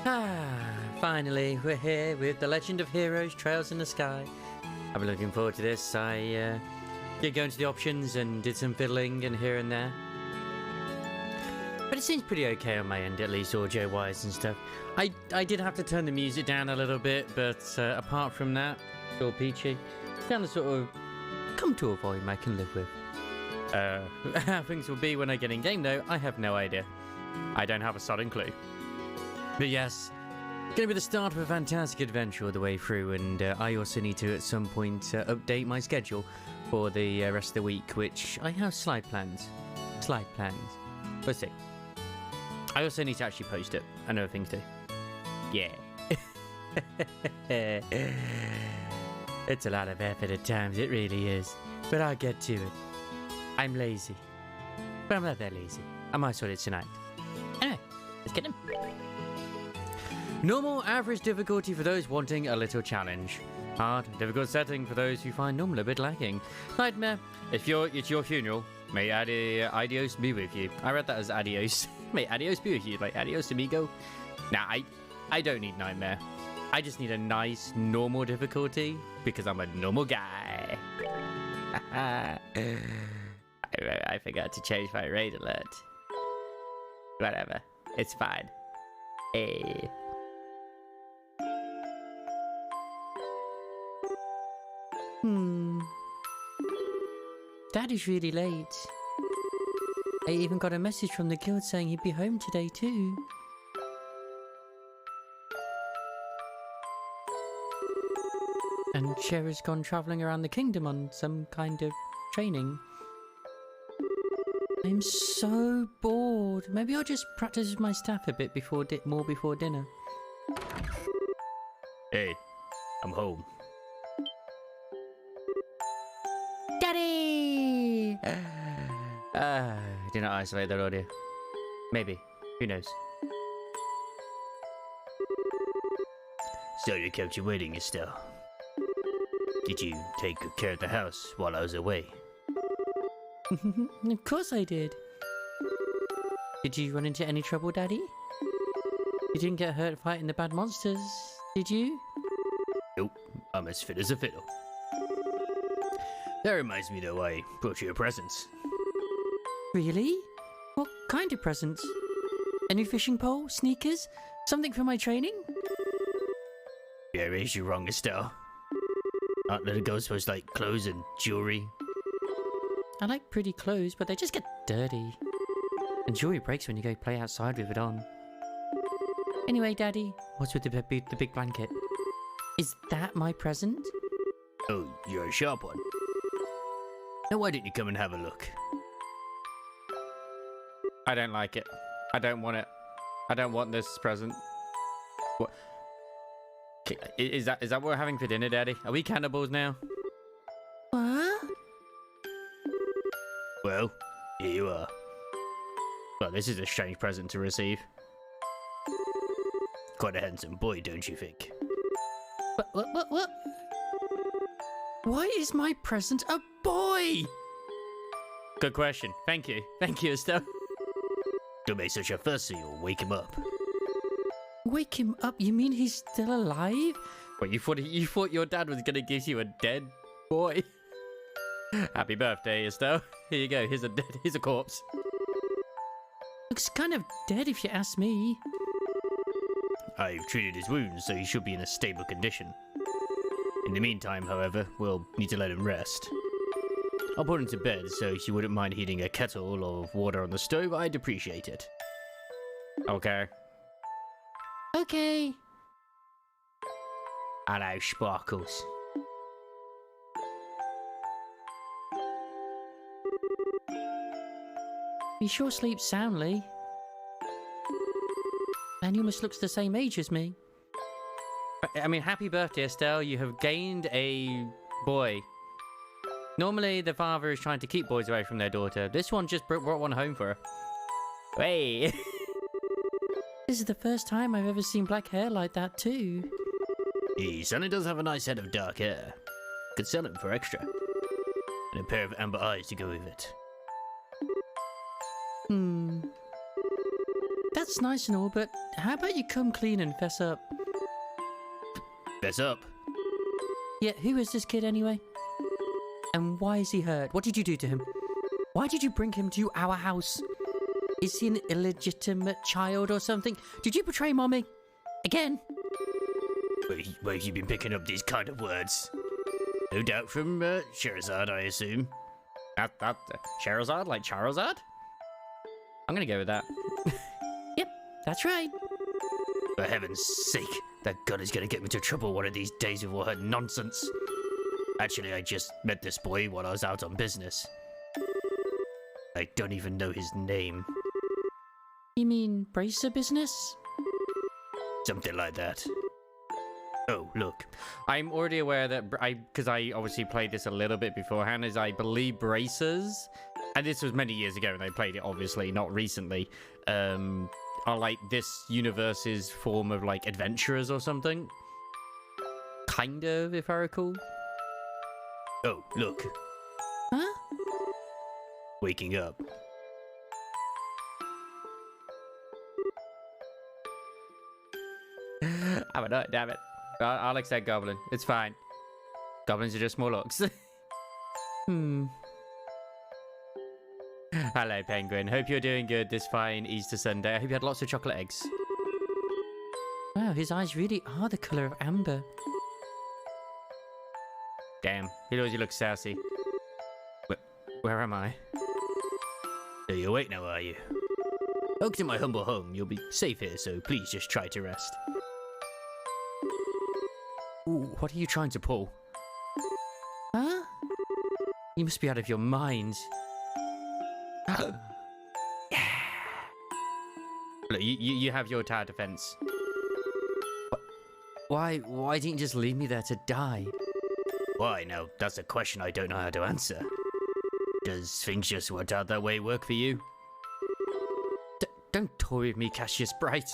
Finally, we're here with The Legend of Heroes Trails in the Sky. I've been looking forward to this. I did go into the options and did some fiddling and here and there. But it seems pretty okay on my end, at least audio-wise and stuff. I did have to turn the music down a little bit, but apart from that, it's all peachy. It's kind of sort of come to a volume I can live with. How things will be when I get in game, though, I have no idea. I don't have a sodden clue. But yes, it's going to be the start of a fantastic adventure all the way through, and I also need to at some point update my schedule for the rest of the week, which I have slight plans. We'll see. I also need to actually post it. I know things too. Yeah. It's a lot of effort at times, it really is. But I'll get to it. I'm lazy. But I'm not that lazy. I might sort it tonight. Anyway, let's get him. Normal, average difficulty for those wanting a little challenge. Hard, difficult setting for those who find normal a bit lacking. Nightmare, it's your funeral. May adios be with you. I read that as adios. May adios be with you, like adios amigo. Nah, I don't need nightmare. I just need a nice, normal difficulty because I'm a normal guy. I forgot to change my raid alert. Whatever, it's fine. Hey. Daddy's really late. I even got a message from the guild saying he'd be home today too. And Cher's gone travelling around the kingdom on some kind of training. I'm so bored. Maybe I'll just practice with my staff a bit before before dinner. Hey, I'm home. Daddy! Did not isolate that audio. Maybe. Who knows? So you kept you waiting, Estelle. Did you take good care of the house while I was away? Of course I did. Did you run into any trouble, Daddy? You didn't get hurt fighting the bad monsters, did you? Nope, I'm as fit as a fiddle. That reminds me though, I brought you a present. Really? What kind of present? A new fishing pole? Sneakers? Something for my training? Yeah, I raised you wrong, Estelle. Aren't little girls supposed to like clothes and jewelry? I like pretty clothes, but they just get dirty. And jewelry breaks when you go play outside with it on. Anyway, Daddy, what's with the big blanket? Is that my present? Oh, you're a sharp one. Now why don't you come and have a look? I don't like it. I don't want it. I don't want this present. What? Is that what we're having for dinner, Daddy? Are we cannibals now? What? Well, here you are. Well, this is a strange present to receive. Quite a handsome boy, don't you think? What? Why is my present a boy? Good question. Thank you, Estelle. Don't make such a fuss or you'll wake him up. Wake him up? You mean he's still alive? What, you thought your dad was gonna give you a dead boy? Happy birthday, Estelle. Here you go. Here's a corpse. Looks kind of dead if you ask me. I've treated his wounds, so he should be in a stable condition. In the meantime, however, we'll need to let him rest. I'll put him to bed, so if you wouldn't mind heating a kettle of water on the stove, I'd appreciate it. Okay. Okay. Hello, Sparkles. He sure sleeps soundly. And he almost looks the same age as me. I mean, happy birthday, Estelle. You have gained a boy. Normally, the father is trying to keep boys away from their daughter. This one just brought one home for her. Hey! This is the first time I've ever seen black hair like that, too. He certainly does have a nice head of dark hair. Could sell him for extra. And a pair of amber eyes to go with it. that's nice and all, but how about you come clean and fess up? Fess up? Yeah, who is this kid anyway? And why is he hurt? What did you do to him? Why did you bring him to our house? Is he an illegitimate child or something? Did you betray Mommy? Again? Where have you been picking up these kind of words? No doubt from Sherazade, I assume. That Sherazade, like Charizard? I'm gonna go with that. Yep, that's right. For heaven's sake, that gun is gonna get me into trouble one of these days with all her nonsense. Actually, I just met this boy while I was out on business. I don't even know his name. You mean bracer business? Something like that. Oh, look. I'm already aware that, because I obviously played this a little bit beforehand, is I believe bracers, and this was many years ago when I played it, obviously, not recently, are like this universe's form of like adventurers or something. Kind of, if I recall. Oh, look. Huh? Waking up. I'm not, damn it. I'll accept Goblin. It's fine. Goblins are just small orcs. Hello, Penguin. Hope you're doing good this fine Easter Sunday. I hope you had lots of chocolate eggs. Wow, his eyes really are the colour of amber. Damn, he always looks sassy. Where am I? So you're awake now, are you? Welcome to my humble home. You'll be safe here, so please just try to rest. Ooh, what are you trying to pull? Huh? You must be out of your mind. Look, you have your tower defense. Why didn't you just leave me there to die? Why? Now, that's a question I don't know how to answer. Does things just work out that way work for you? Don't toy with me, Cassius Bright.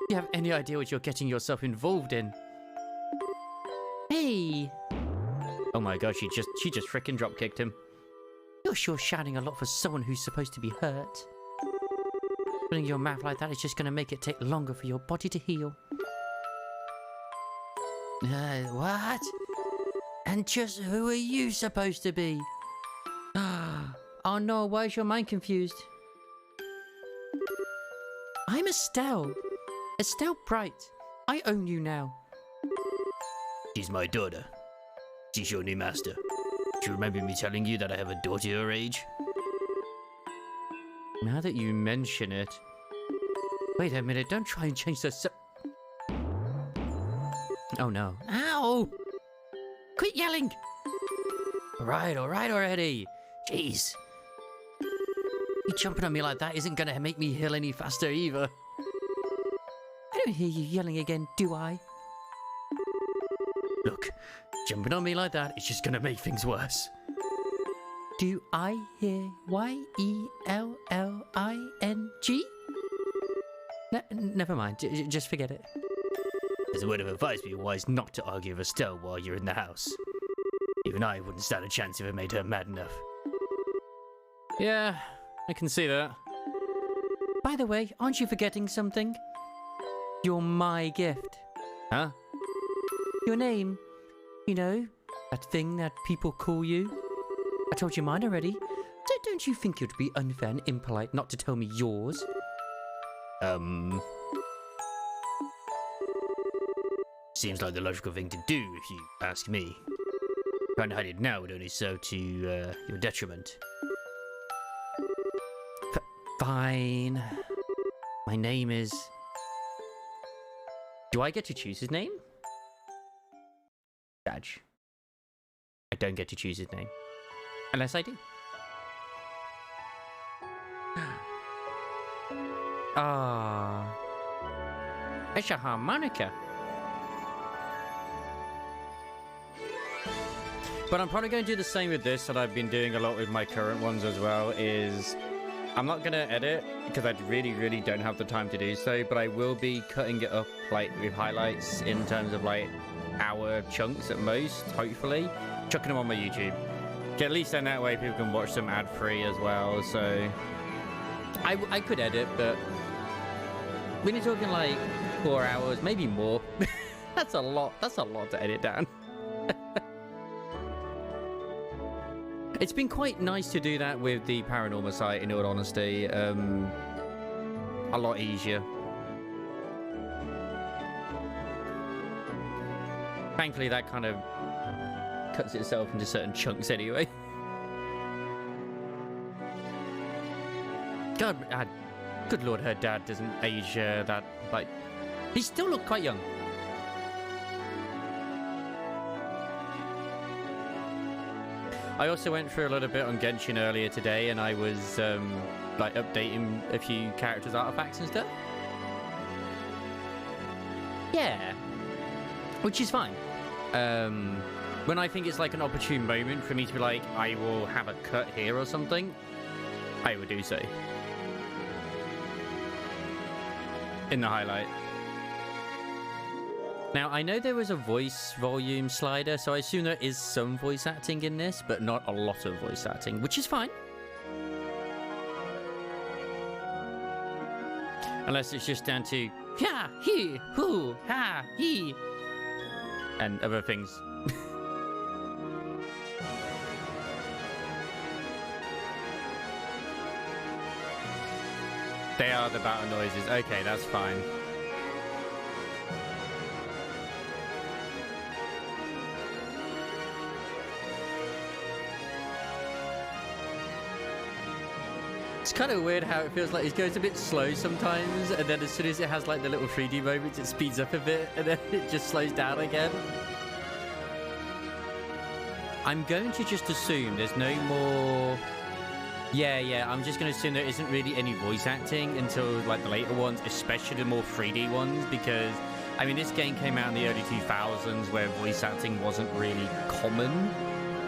You have any idea what you're getting yourself involved in? Hey! Oh my god, she just frickin' drop kicked him. You're sure shouting a lot for someone who's supposed to be hurt. Putting your mouth like that is just going to make it take longer for your body to heal. What? And just who are you supposed to be? Oh no, why is your mind confused? I'm Estelle. Estelle Bright. I own you now. She's my daughter. She's your new master. Do you remember me telling you that I have a daughter your age? Now that you mention it... Wait a minute, don't try and change the Oh no. Ow! Quit yelling! Alright already. Jeez. You jumping on me like that isn't gonna make me heal any faster either. I don't hear you yelling again, do I? Look, jumping on me like that is just gonna make things worse. Do I hear Y-E-L-L-I-N-G? Never mind, just forget it. As a word of advice, be wise not to argue with Estelle while you're in the house. Even I wouldn't stand a chance if it made her mad enough. Yeah, I can see that. By the way, aren't you forgetting something? You're my gift. Huh? Your name. You know, that thing that people call you. I told you mine already. So don't you think it would be unfair and impolite not to tell me yours? Seems like the logical thing to do if you ask me. Trying to hide it now would only serve to your detriment. Fine. My name is... Do I get to choose his name? Badge. I don't get to choose his name. Unless I do. Ah. It's a harmonica. But I'm probably going to do the same with this that I've been doing a lot with my current ones as well, is I'm not going to edit because I really don't have the time to do so, but I will be cutting it up like with highlights in terms of like hour chunks at most, hopefully. Chucking them on my YouTube. At least then that way people can watch them ad-free as well, so... I could edit, but When you're talking like 4 hours, maybe more. That's a lot. That's a lot to edit down. It's been quite nice to do that with the paranormal site, in all honesty. A lot easier. Thankfully, that kind of cuts itself into certain chunks anyway. God, good lord, her dad doesn't age that, like... He still looked quite young. I also went through a little bit on Genshin earlier today, and I was, like, updating a few characters' artifacts and stuff. Yeah. Which is fine. When I think it's, like, an opportune moment for me to be like, I will have a cut here or something, I would do so. In the highlight. Now, I know there was a voice volume slider, so I assume there is some voice acting in this, but not a lot of voice acting, which is fine. Unless it's just down to, yeah, he, who, ha, he, and other things. They are the battle noises. Okay, that's fine. It's kind of weird how it feels like it goes a bit slow sometimes, and then as soon as it has like the little 3D moments, it speeds up a bit, and then it just slows down again. I'm going to just assume there's no more... Yeah, I'm just going to assume there isn't really any voice acting until like the later ones, especially the more 3D ones, because, I mean, this game came out in the early 2000s where voice acting wasn't really common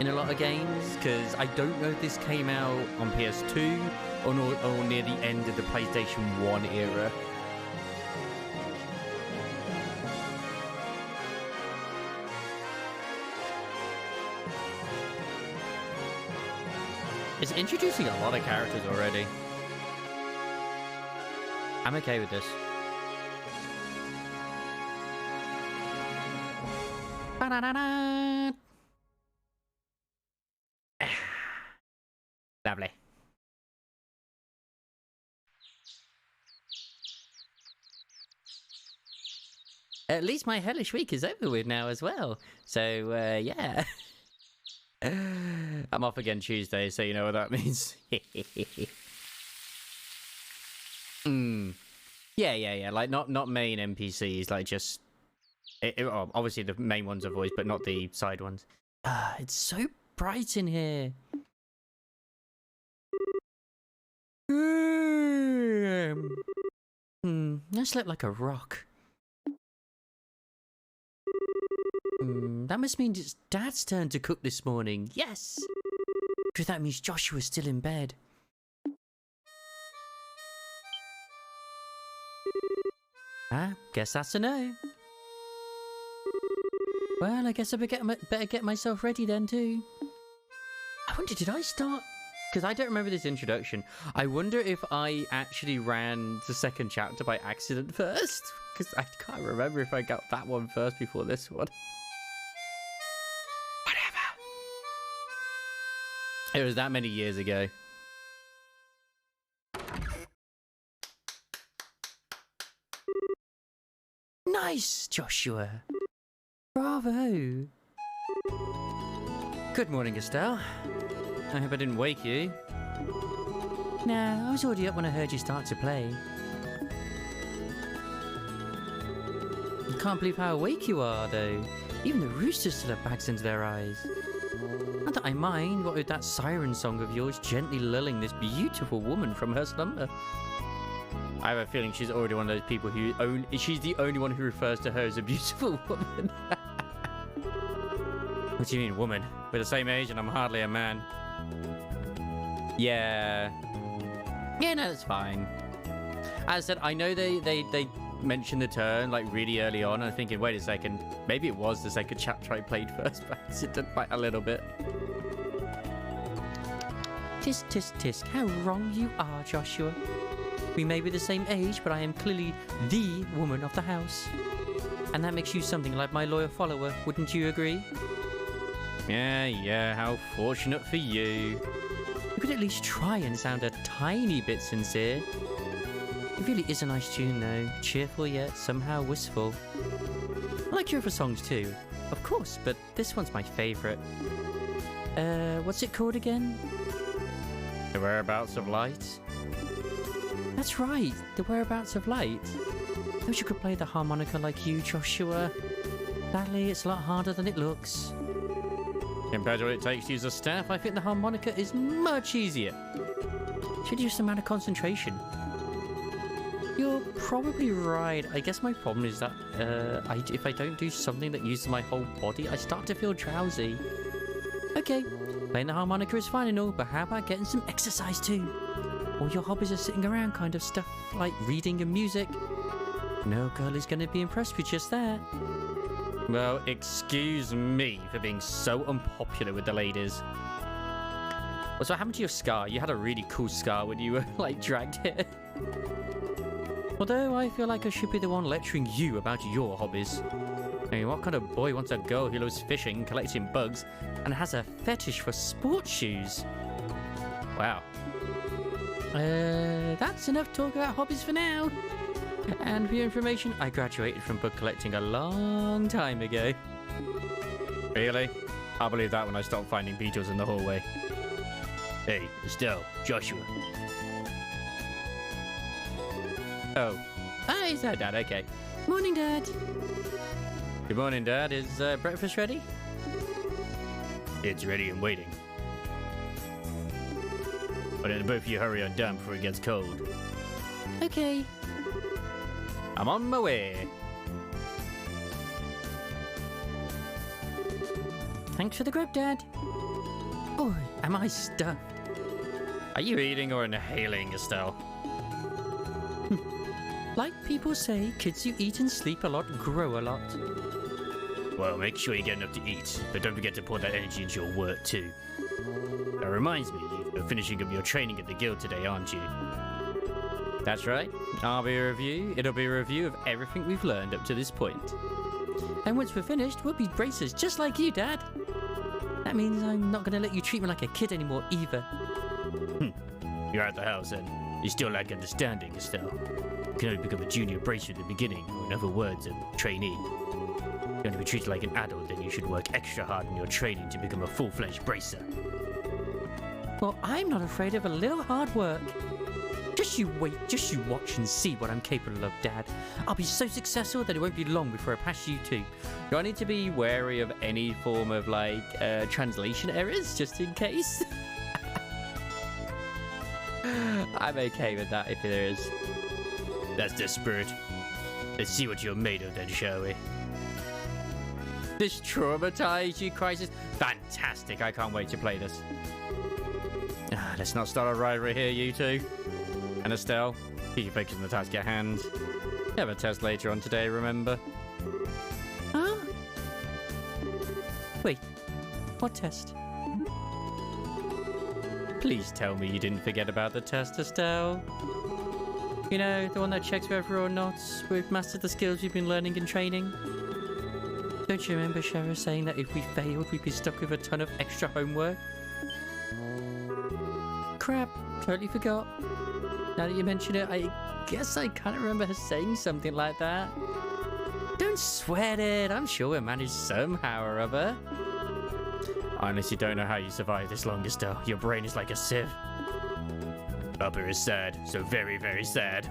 in a lot of games, because I don't know if this came out on PS2 or near the end of the PlayStation 1 era. It's introducing a lot of characters already. I'm okay with this. Ba-da-da-da. Lovely. At least my hellish week is over with now as well. So, yeah. I'm off again Tuesday, so you know what that means. Yeah. Like, not main NPCs, like just... obviously, the main ones are voiced, but not the side ones. It's so bright in here. I slept like a rock. That must mean it's Dad's turn to cook this morning. Yes! Because that means Joshua's still in bed. Guess that's a no. Well, I guess I better get myself ready then too. I wonder, did I start... Because I don't remember this introduction. I wonder if I actually ran the second chapter by accident first. Because I can't remember if I got that one first before this one. Whatever. It was that many years ago. Nice, Joshua. Bravo. Good morning, Estelle. I hope I didn't wake you. Nah, I was already up when I heard you start to play. I can't believe how awake you are, though. Even the roosters still have bags under their eyes. Not that I mind, what with that siren song of yours gently lulling this beautiful woman from her slumber. I have a feeling she's already one of those people who she's the only one who refers to her as a beautiful woman. What do you mean, woman? We're the same age and I'm hardly a man. Yeah. Yeah, no, that's fine. As I said, I know they mentioned the turn like really early on. I'm thinking, wait a second, maybe it was the second chapter I played first by accident by a little bit. Tisk, tisk, tisk. How wrong you are, Joshua. We may be the same age, but I am clearly the woman of the house. And that makes you something like my loyal follower, wouldn't you agree? Yeah, how fortunate for you. You could at least try and sound a tiny bit sincere. It really is a nice tune though, cheerful yet somehow wistful. I like your other songs too, of course, but this one's my favourite. What's it called again? The Whereabouts of Light? That's right, The Whereabouts of Light. I wish you could play the harmonica like you, Joshua. Sadly, it's a lot harder than it looks. Compared to what it takes to use a staff, I think the harmonica is much easier. Should just a matter of concentration. You're probably right. I guess my problem is that if I don't do something that uses my whole body, I start to feel drowsy. Okay, playing the harmonica is fine and all, but how about getting some exercise too? All your hobbies are sitting around kind of stuff, like reading and music. No girl is going to be impressed with just that. well, excuse me for being so unpopular with the ladies. What's what happened to your scar? You had a really cool scar when you were, like, dragged here. Although I feel like I should be the one lecturing you about your hobbies. I mean, what kind of boy wants a girl who loves fishing, collecting bugs, and has a fetish for sports shoes? Wow. That's enough talk about hobbies for now. And for your information, I graduated from bug collecting a long time ago. Really? I'll believe that when I stop finding beetles in the hallway. Hey, Estelle, Joshua. Oh. Ah, is that Dad? Okay. Morning, Dad. Good morning, Dad. Is breakfast ready? It's ready and waiting. But then both of you hurry on down before it gets cold. Okay. I'm on my way. Thanks for the grub, Dad. Boy, am I stuffed. Are you eating or inhaling, Estelle? Like people say, kids who eat and sleep a lot grow a lot. Well, make sure you get enough to eat, but don't forget to pour that energy into your work too. That reminds me, you're finishing up your training at the guild today, aren't you? That's right. It'll be a review of everything we've learned up to this point. And once we're finished, we'll be bracers just like you, Dad. That means I'm not going to let you treat me like a kid anymore either. You're at the house and you still lack understanding, Estelle. You can only become a junior bracer at the beginning, or in other words, a trainee. If you want to be treated like an adult, then you should work extra hard in your training to become a full-fledged bracer. Well, I'm not afraid of a little hard work. Just you wait, just you watch and see what I'm capable of, Dad. I'll be so successful that it won't be long before I pass you too. Do I need to be wary of any form of, like, translation errors, just in case? I'm okay with that if there is. That's the spirit. Let's see what you're made of then, shall we? This traumatized you, Crisis? Fantastic, I can't wait to play this. Let's not start a rivalry here, you two. And Estelle, keep your focus on the task at hand. You have a test later on today, remember? Huh? Wait, what test? Please tell me you didn't forget about the test, Estelle. You know, the one that checks whether or not we've mastered the skills we've been learning and training. Don't you remember Shara saying that if we failed, we'd be stuck with a ton of extra homework? Crap, totally forgot. Now that you mention it, I guess I can't remember her saying something like that. Don't sweat it, I'm sure we'll manage somehow or other. I honestly don't know how you survived this long, Estelle. Your brain is like a sieve. Upper is sad, so very, very sad.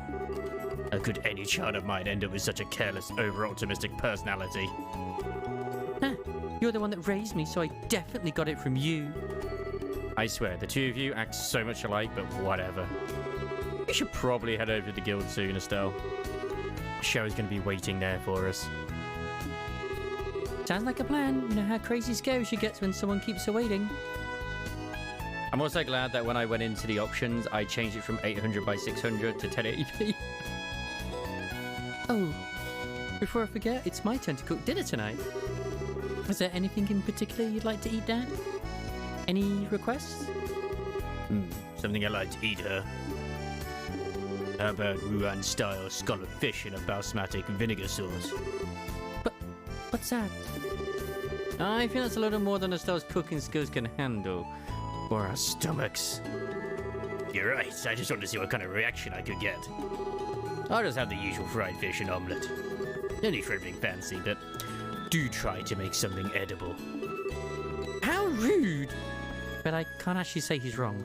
How could any child of mine end up with such a careless, over-optimistic personality? Huh, you're the one that raised me, so I definitely got it from you. I swear, the two of you act so much alike, but whatever. We should probably head over to the guild soon, Estelle. Cheryl's going to be waiting there for us. Sounds like a plan. You know how crazy scary she gets when someone keeps her waiting. I'm also glad that when I went into the options, I changed it from 800 by 600 to 1080p. Oh, before I forget, it's my turn to cook dinner tonight. Is there anything in particular you'd like to eat, Dad? Any requests? Something I like to eat, huh? How about Rouen-style scalloped fish in a basmati vinegar sauce? But what's that? I think that's a little more than Estelle's cooking skills can handle. Or our stomachs? You're right, I just wanted to see what kind of reaction I could get. I'll just have the usual fried fish and omelette. No need for anything fancy, but do try to make something edible. How rude! But I can't actually say he's wrong.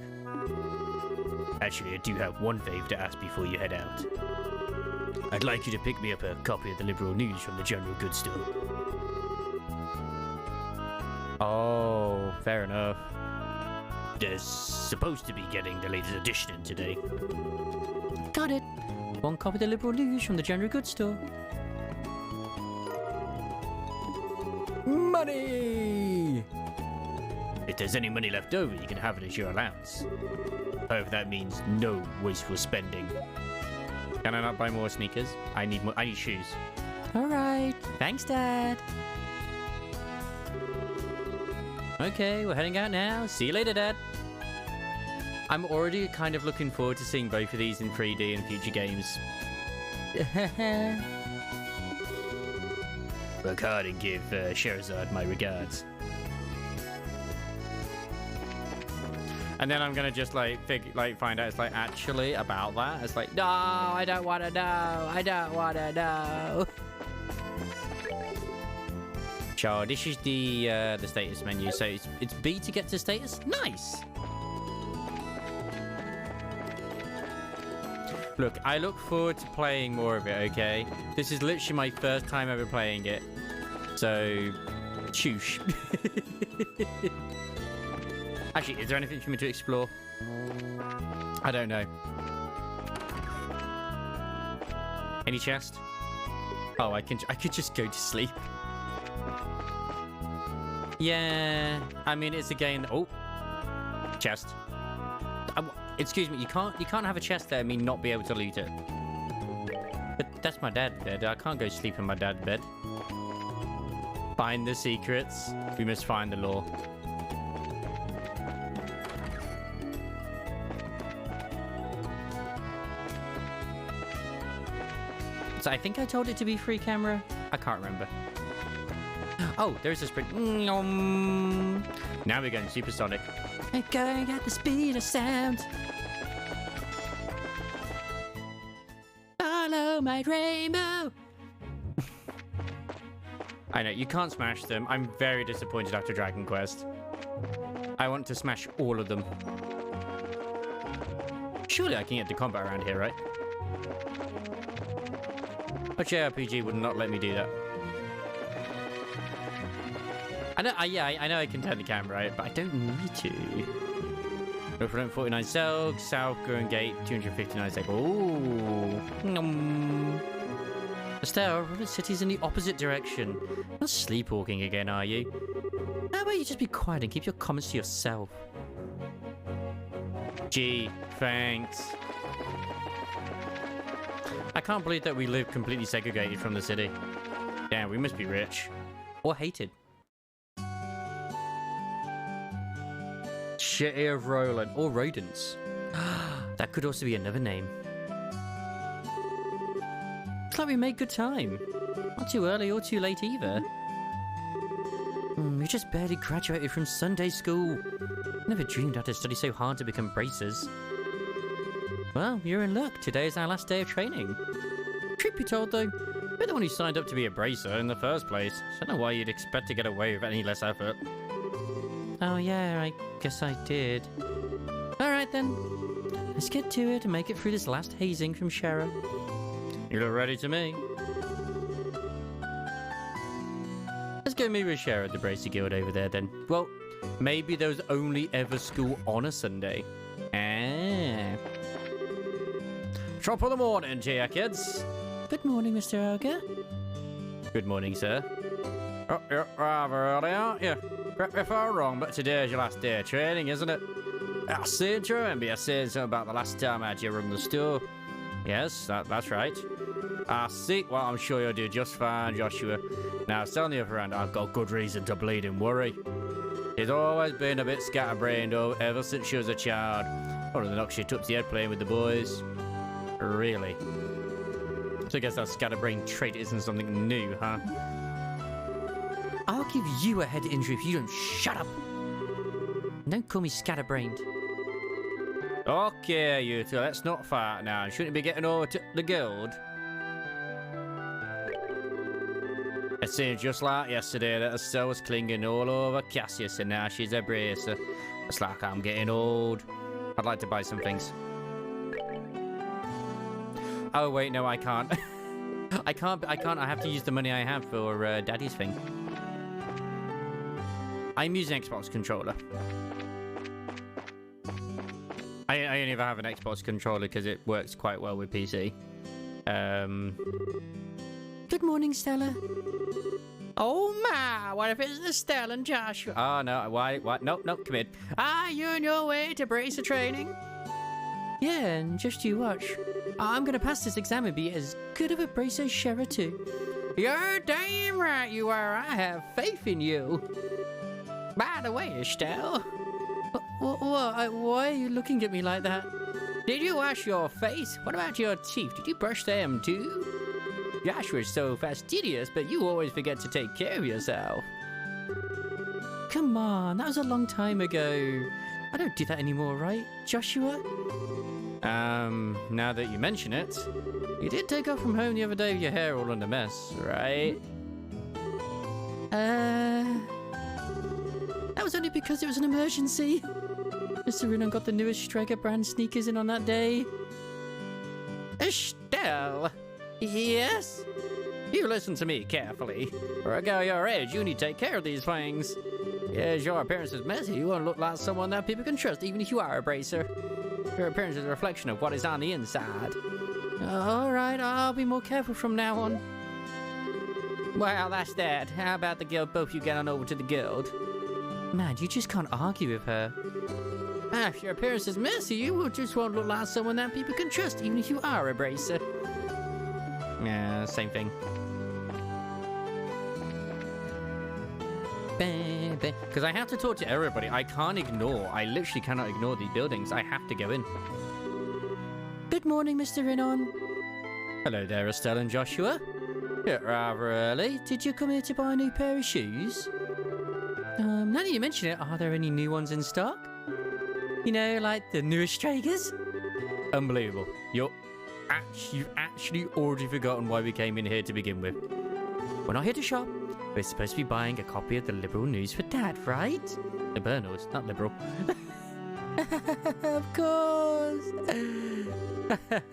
Actually, I do have one favour to ask before you head out. I'd like you to pick me up a copy of the Liberal News from the General Goods store. Oh, fair enough. They're supposed to be getting the latest edition in today. Got it. One copy of the Liberal News from the General Goods store. Money! If there's any money left over, you can have it as your allowance. However, that means no wasteful spending. Can I not buy more sneakers? I need shoes. All right. Thanks, Dad. Okay, we're heading out now. See you later, Dad. I'm already kind of looking forward to seeing both of these in 3D in future games. Work hard and give Sherazade my regards. And then I'm gonna just find out it's like actually about that. It's like, no, I don't want to know. I don't want to know. Sure, this is the status menu. So it's B to get to status. Nice. Look, I look forward to playing more of it. Okay, this is literally my first time ever playing it. So, choosh. Actually, is there anything for me to explore? I don't know. Any chest? Oh, I could just go to sleep. Yeah, I mean it's again. Oh, chest. Excuse me, you can't have a chest there and me not be able to loot it. But that's my dad's bed. I can't go sleep in my dad's bed. Find the secrets. We must find the law. So I think I told it to be free camera. I can't remember. Oh, there's a sprint. Now we're going supersonic. I'm going at the speed of sound. Follow my rainbow. I know, you can't smash them. I'm very disappointed after Dragon Quest. I want to smash all of them. Surely I can get to combat around here, right? A JRPG would not let me do that. I know, I know I can turn the camera, right? But I don't need to. 49 Selk, South Growing Gate, 259 Selk. Ooh. Estelle, the city's in the opposite direction. Not sleepwalking again, are you? How about you just be quiet and keep your comments to yourself? Gee, thanks. I can't believe that we live completely segregated from the city. Damn, we must be rich. Or hated. Shitty of Roland. Or rodents. That could also be another name. Looks like we made good time. Not too early or too late either. We just barely graduated from Sunday school. Never dreamed I'd study so hard to become bracers. Well, you're in luck. Today is our last day of training. Truth be told, though, you're the one who signed up to be a bracer in the first place. So I don't know why you'd expect to get away with any less effort. Oh yeah, I guess I did. Alright then. Let's get to it and make it through this last hazing from Shara. You look ready to me. Let's go meet with Shara at the Bracer Guild over there then. Well, maybe there was only ever school on a Sunday. Ah. Top of the morning to you, kids. Good morning, Mr. Ogre. Good morning, sir. Oh, you're rather early, aren't you? Correct me if I'm wrong, but today's your last day of training, isn't it? I seem to remember you saying something about the last time I had you run the store. Yes, that's right. I see. Well, I'm sure you'll do just fine, Joshua. Now, on the other hand, I've got good reason to bleed and worry. She's always been a bit scatterbrained ever since she was a child. One of the knocks she took to the head playing with the boys. Really? So I guess that scatterbrain trait isn't something new, huh? I'll give you a head injury if you don't shut up. Don't call me scatterbrained. Okay, you two, let's not fight now. Shouldn't be getting over to the guild. It seems just like yesterday that Estelle was clinging all over Cassius and now she's a bracer. It's like I'm getting old. I'd like to buy some things. Oh wait, no, I can't. I can't. I have to use the money I have for Daddy's thing. I'm using Xbox controller. I only ever have an Xbox controller because it works quite well with PC. Good morning, Stella. Oh my, what if it's Estelle and Joshua? Oh no, why? What? Nope, nope, come in. Are you on your way to bracer training? Yeah, and just you watch. I'm gonna pass this exam and be as good of a bracer sharer too. You're damn right you are. I have faith in you. By the way, Estelle. Why are you looking at me like that? Did you wash your face? What about your teeth? Did you brush them too? Joshua's so fastidious, but you always forget to take care of yourself. Come on, that was a long time ago. I don't do that anymore, right, Joshua? Now that you mention it, You did take off from home the other day with your hair all in a mess, right? That was only because it was an emergency. Mr. Rinon got the newest Striker brand sneakers in on that day. Estelle! Yes? you listen to me carefully. For a girl your age, you need to take care of these things. Yes, your appearance is messy. You want to look like someone that people can trust, even if you are a bracer. Your appearance is a reflection of what is on the inside. Alright, I'll be more careful from now on. Well, that's that. How about the guild? Both you get on over to the guild. Man, you just can't argue with her. If your appearance is messy, you will just won't look like someone that people can trust, even if you are a bracer. Yeah, same thing. Because I have to talk to everybody. I can't ignore. I literally cannot ignore these buildings. I have to go in. Good morning, Mr. Rinon. Hello there, Estelle and Joshua. You're rather early. Did you come here to buy a new pair of shoes? Now that you mention it, are there any new ones in stock? You know, like the newest Stragers? Unbelievable. You've actually already forgotten why we came in here to begin with. We're not here to shop. We're supposed to be buying a copy of the Liberal News for Dad, right? The Burnals, not liberal. Of course.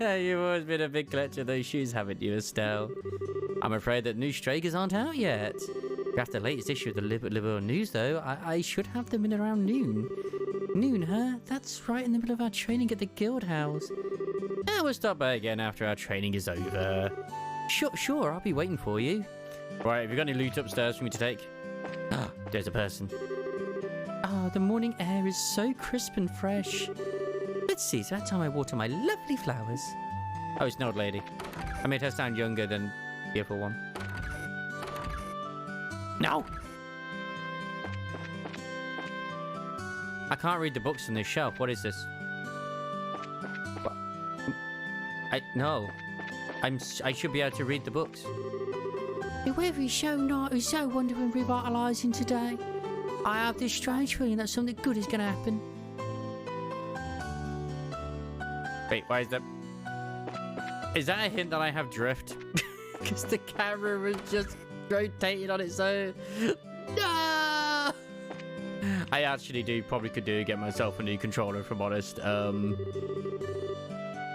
You've always been a big collector of those shoes, haven't you, Estelle? I'm afraid that new Stragers aren't out yet. After the latest issue of the Liberal News, though, I should have them in around noon. Noon, huh? That's right in the middle of our training at the guild house. Yeah, we'll stop by again after our training is over. Sure, I'll be waiting for you. Right, have you got any loot upstairs for me to take? Ah, there's a person. Ah, the morning air is so crisp and fresh. Let's see, it's that time I water my lovely flowers. Oh, it's an old lady. I made her sound younger than the other one. No! I can't read the books on this shelf. What is this? What? No. I should be able to read the books. The weather is so nice, so wonderful and revitalising today. I have this strange feeling that something good is going to happen. Wait, why is that? Is that a hint that I have drift? Because the camera was just rotating on its own. No! I actually probably could get myself a new controller, if I'm honest.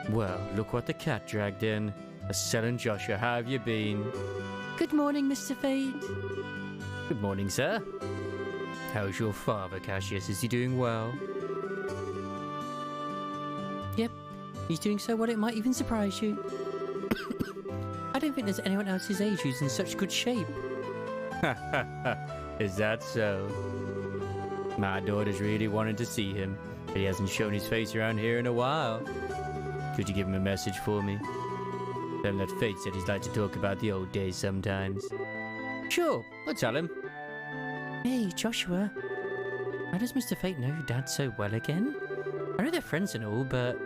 Well, look what the cat dragged in. Estelle and Joshua, how have you been? Good morning, Mr. Fate. Good morning, sir. How's your father, Cassius? Is he doing well? Yep, he's doing so well it might even surprise you. I don't think there's anyone else his age who's in such good shape. Is that so? My daughter's really wanted to see him, but he hasn't shown his face around here in a while. Could you give him a message for me? Tell him that Fate said he'd like to talk about the old days sometimes. Sure, I'll tell him. Hey, Joshua. How does Mr. Fate know your dad so well again? I know they're friends and all, but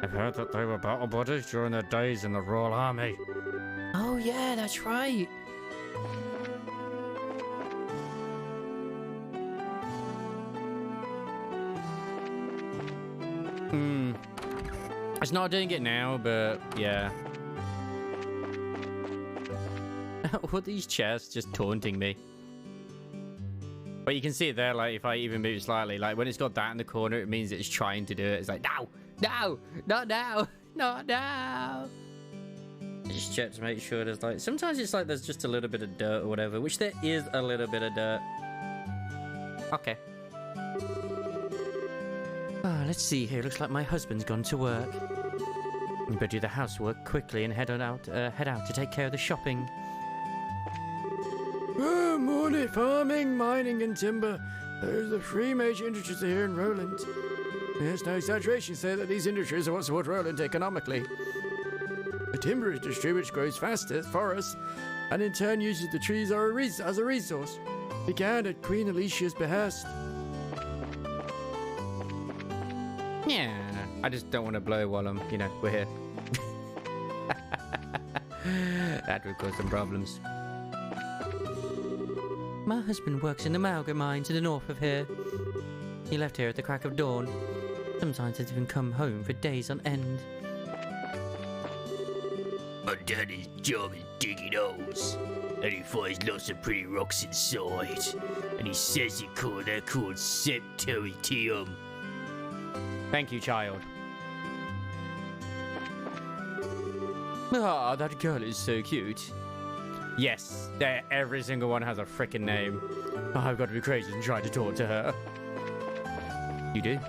I've heard that they were battle buddies during their days in the Royal Army. Oh yeah, that's right. It's not doing it now, but yeah. What are these chests just taunting me? But you can see it there, like, if I even move slightly, like, when it's got that in the corner, it means it's trying to do it. It's like, no, no, not now, not now. Just check to make sure there's, like, sometimes it's like there's just a little bit of dirt or whatever, which there is a little bit of dirt. Okay. Ah, let's see here. Looks like my husband's gone to work. We better do the housework quickly and head out to take care of the shopping. Morning, farming, mining, and timber. Those are the three major industries here in Roland. There's no exaggeration to say that these industries are what support Roland economically. The timber industry, which grows fastest forests, and in turn uses the trees as a resource, began at Queen Alicia's behest. Yeah, I just don't want to blow while I'm, we're here. That would cause some problems. My husband works in the Malga mine to the north of here. He left here at the crack of dawn. Sometimes he's even come home for days on end. My daddy's job is digging holes, and he finds lots of pretty rocks inside. And he says they're called septeritium. Thank you, child. Ah, that girl is so cute. Yes, every single one has a freaking name. Oh, I've got to be crazy and try to talk to her. You do?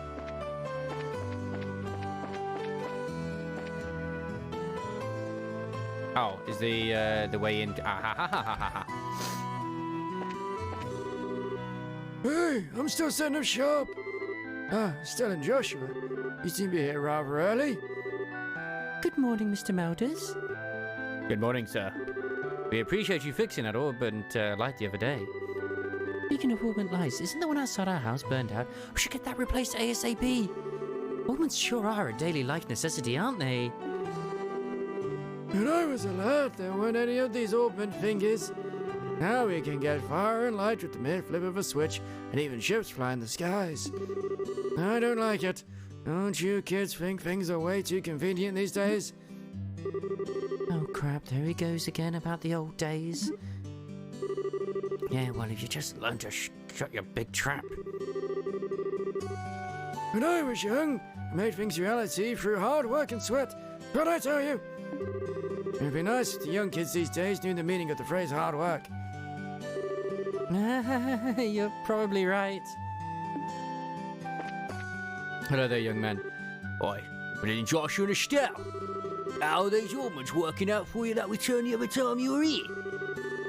Oh, is the way in? Hey, I'm still setting up shop. Stella and Joshua, you seem to be here rather early. Good morning, Mr. Malders. Good morning, sir. We appreciate you fixing that orb light the other day. Speaking of augment lights, isn't the one outside our house burned out? We should get that replaced ASAP. Augments sure are a daily life necessity, aren't they? When I was a lad, there weren't any of these augment fingers. Now we can get fire and light with the mere flip of a switch, and even ships fly in the skies. I don't like it. Don't you kids think things are way too convenient these days? Oh crap, there he goes again about the old days. Yeah, well, if you just learn to shut your big trap. When I was young, I made things reality through hard work and sweat. What I tell you? It'd be nice if the young kids these days knew the meaning of the phrase hard work. You're probably right. Hello there, young man. Oi, but in Joshua and Estelle. How are these augments working out for you that we turned the other time you were here?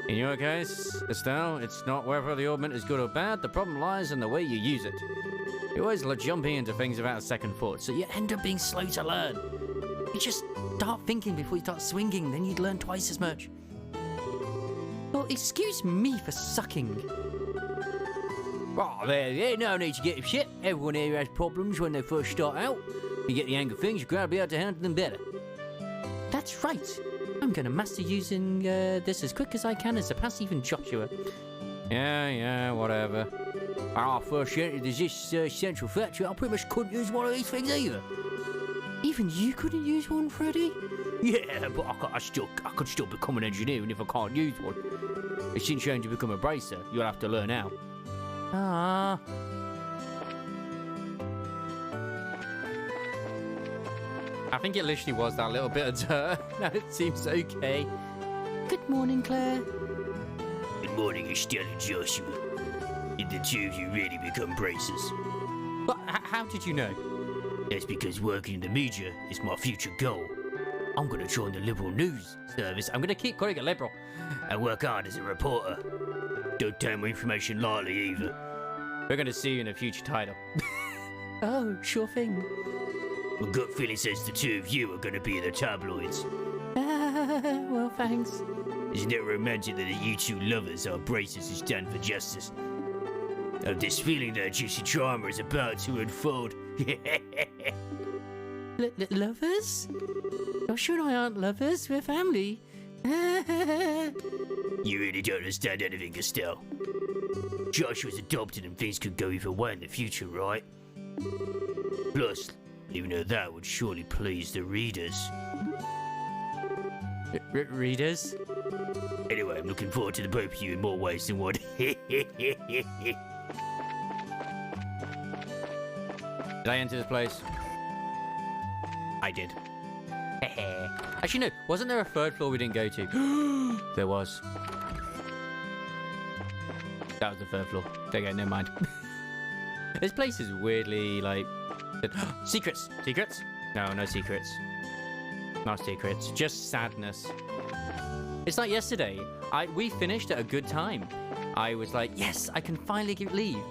In your case, Estelle, it's not whether the augment is good or bad. The problem lies in the way you use it. You always jumping into things without a second thought, so you end up being slow to learn. You just start thinking before you start swinging, then you'd learn twice as much. Well, excuse me for sucking. Oh, there's no need to get shit. Everyone here has problems when they first start out. You get the hang of things, you're going to be able to handle them better. That's right. I'm going to master using this as quick as I can, as surpass even Joshua. Yeah, whatever. When I first entered this central factory, I pretty much couldn't use one of these things either. Even you couldn't use one, Freddy? Yeah, but I could still become an engineer even if I can't use one. It's since you're going to become a bracer, you'll have to learn how. Ah. I think it literally was that little bit of dirt. Now it seems okay. Good morning, Claire. Good morning, Estelle and Joshua. Did the two of you really become bracers? But how did you know? That's because working in the media is my future goal. I'm going to join the Liberal News Service. I'm going to keep calling it liberal. And work hard as a reporter. Don't take my information lightly either. We're going to see you in a future title. Oh, sure thing. My gut feeling says the two of you are going to be in the tabloids. Well, thanks. Isn't it romantic that you two lovers are bracers who stand for justice? I have this feeling that a juicy drama is about to unfold. Lovers? Joshua and I aren't lovers, we're family. You really don't understand anything, Estelle. Josh was adopted and things could go either way in the future, right? Plus, even though that would surely please the readers. Readers? Anyway, I'm looking forward to the both of you in more ways than one. Did I enter this place? I did. Actually, no. Wasn't there a third floor we didn't go to? There was. That was the third floor. Okay, never mind. This place is weirdly, like... secrets! Secrets? No, no secrets. Not secrets. Just sadness. It's like yesterday. We finished at a good time. I was like, yes, I can finally leave.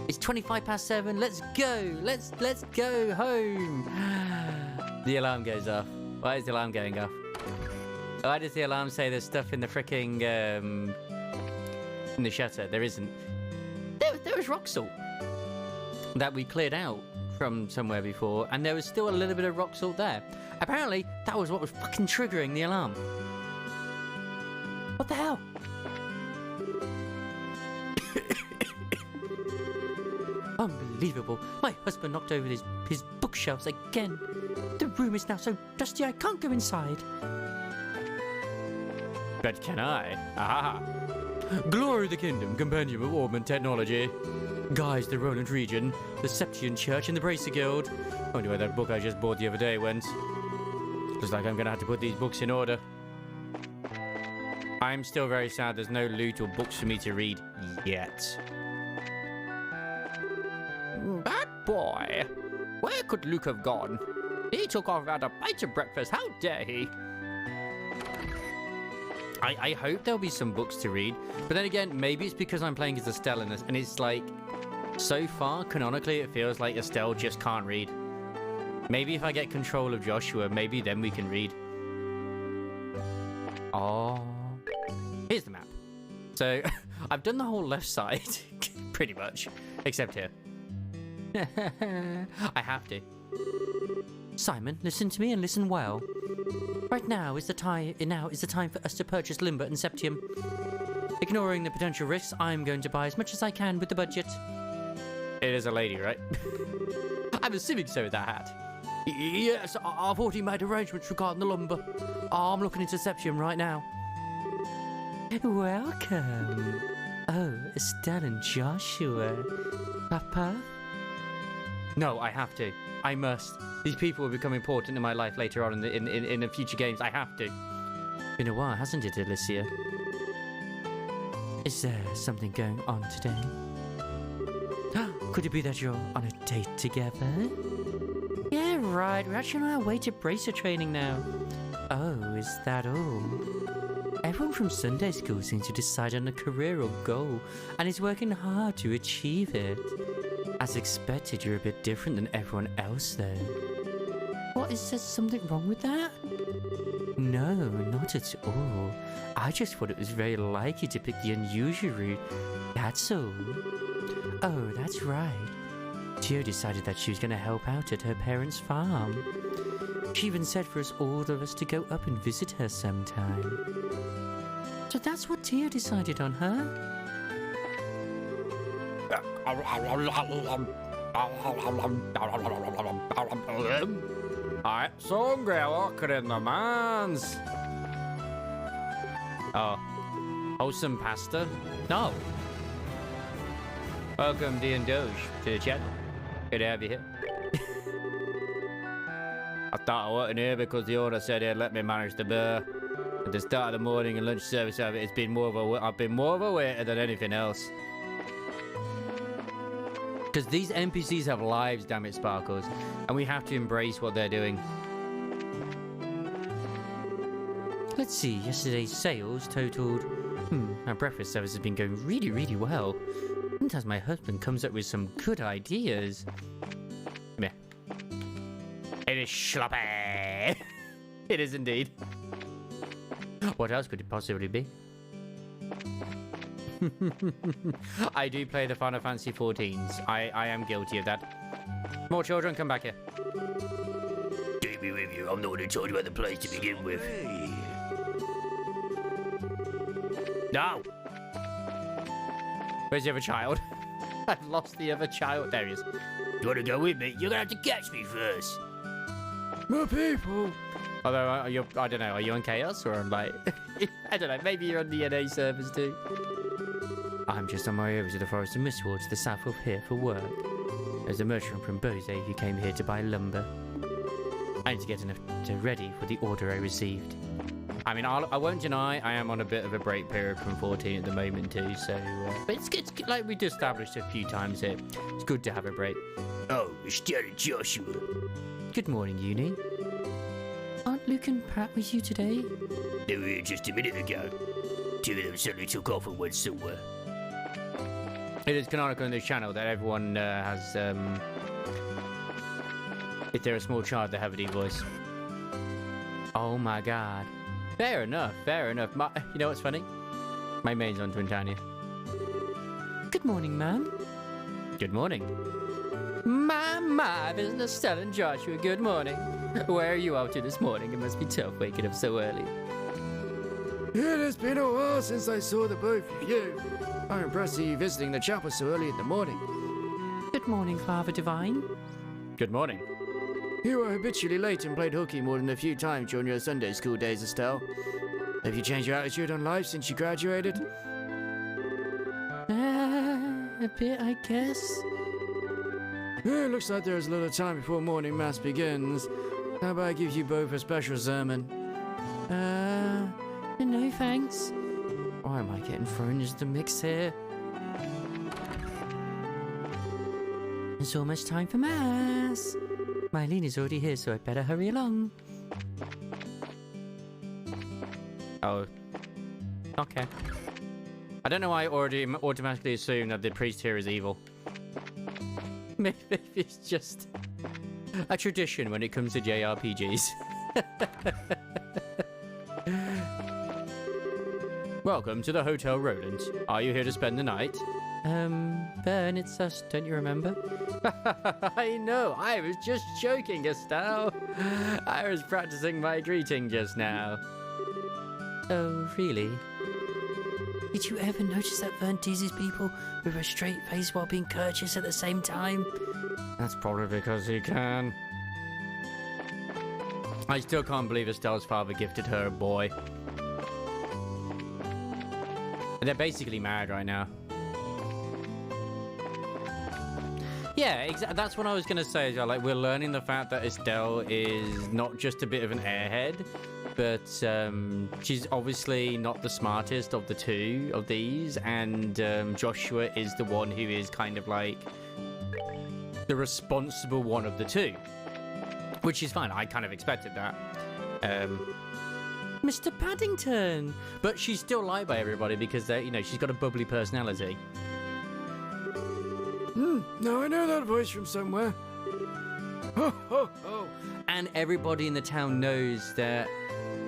It's 7:25. Let's go. Let's go home. The alarm goes off. Why is the alarm going off? Why does the alarm say there's stuff in the fricking in the shutter? There isn't. There was rock salt that we cleared out from somewhere before, and there was still a little bit of rock salt there. Apparently, that was what was fucking triggering the alarm. What the hell? Unbelievable. My husband knocked over his bookshelves again. The room is now so dusty I can't go inside. But can I? Aha! Glory the kingdom, compendium of augment technology. Guides the Roland region, the Septian Church and the Bracer Guild. I wonder where that book I just bought the other day went. Looks like I'm gonna have to put these books in order. I'm still very sad there's no loot or books for me to read yet. Bad boy! Where could Luke have gone? He took off without a bite of breakfast. How dare he? I hope there'll be some books to read. But then again, maybe it's because I'm playing as Estelle in this, and it's like, so far, canonically, it feels like Estelle just can't read. Maybe if I get control of Joshua, maybe then we can read. Oh. Here's the map. So, I've done the whole left side, pretty much, except here. I have to. Simon, listen to me and listen well. Right now is the time for us to purchase Limber and Septium. Ignoring the potential risks, I'm going to buy as much as I can with the budget. It is a lady, right? I'm assuming so with that hat. Yes, I've already made arrangements regarding the lumber. I'm looking into Septium right now. Welcome. Oh, Estelle and Joshua. Papa? No, I have to. I must. These people will become important in my life later on in the future games. I have to. Been a while, hasn't it, Alicia? Is there something going on today? Could it be that you're on a date together? Yeah, right. We're actually on our way to bracer training now. Oh, is that all? Everyone from Sunday school seems to decide on a career or goal and is working hard to achieve it. As expected, you're a bit different than everyone else, though. What, is there something wrong with that? No, not at all. I just thought it was very like you to pick the unusual route. That's all. Oh, that's right. Gio decided that she was going to help out at her parents' farm. She even said for all of us to go up and visit her sometime. So that's what Tio decided on, huh? Alright, so hungry, walking in the mans. Oh, wholesome pasta? No. Welcome, D and Doge, to the channel. Good to have you here. I thought I wasn't here because the owner said he'd let me manage the bar. At the start of the morning and lunch service of it, I've been more of a waiter than anything else. Because these NPCs have lives, damn it, Sparkles, and we have to embrace what they're doing. Let's see, yesterday's sales totaled... our breakfast service has been going really, really well. Sometimes my husband comes up with some good ideas. Meh. It is sloppy. It is indeed. What else could it possibly be? I do play the Final Fantasy 14s. I am guilty of that. More children, come back here. Do be with you. I'm the one who told you about the place to begin with. No! Where's the other child? I've lost the other child. There he is. You want to go with me? You're going to have to catch me first. More people. Although, I don't know, are you on Chaos or on like... I don't know, maybe you're on the NA servers too. I'm just on my way over to the Forest of Mistward to the south of here for work. There's a merchant from Bose who came here to buy lumber. I need to get enough to ready for the order I received. I mean, I won't deny I am on a bit of a break period from 14 at the moment too, so... but it's like we've established a few times here. It's good to have a break. Oh, it's Jared Joshua. Good morning, Uni. Aren't Luke and Pat with you today? They were here just a minute ago. Two of them suddenly took off and went somewhere. It is canonical on this channel that everyone has, if they're a small child, they have a deep voice. Oh my god. Fair enough, fair enough. You know what's funny? My maid's on Twintania. Good morning, ma'am. Good morning. My business selling Joshua, good morning. Where are you off to this morning? It must be tough waking up so early. It has been a while since I saw the both of you. I'm impressed at you visiting the chapel so early in the morning. Good morning, Father Divine. Good morning. You were habitually late and played hooky more than a few times during your Sunday school days, Estelle. Have you changed your attitude on life since you graduated? A bit, I guess. It looks like there is a little time before morning mass begins. How about I give you both a special sermon? No thanks. Why am I getting thrown into the mix here? It's almost time for mass. Mylene is already here, so I'd better hurry along. Oh. Okay. I don't know why I already automatically assume that the priest here is evil. Maybe it's just a tradition when it comes to JRPGs. Welcome to the Hotel Roland. Are you here to spend the night? Bern, it's us, don't you remember? I know, I was just joking, Estelle. I was practicing my greeting just now. Oh, really? Did you ever notice that Vern teases people with a straight face while being courteous at the same time? That's probably because he can. I still can't believe Estelle's father gifted her a boy. They're basically married right now. Yeah, exactly. That's what I was going to say. Like, we're learning the fact that Estelle is not just a bit of an airhead, but she's obviously not the smartest of the two of these, and Joshua is the one who is kind of like the responsible one of the two, which is fine. I kind of expected that. Mr. Paddington, but she's still liked by everybody because they, you know, she's got a bubbly personality. Now I know that voice from somewhere. Ho, ho, ho. And everybody in the town knows that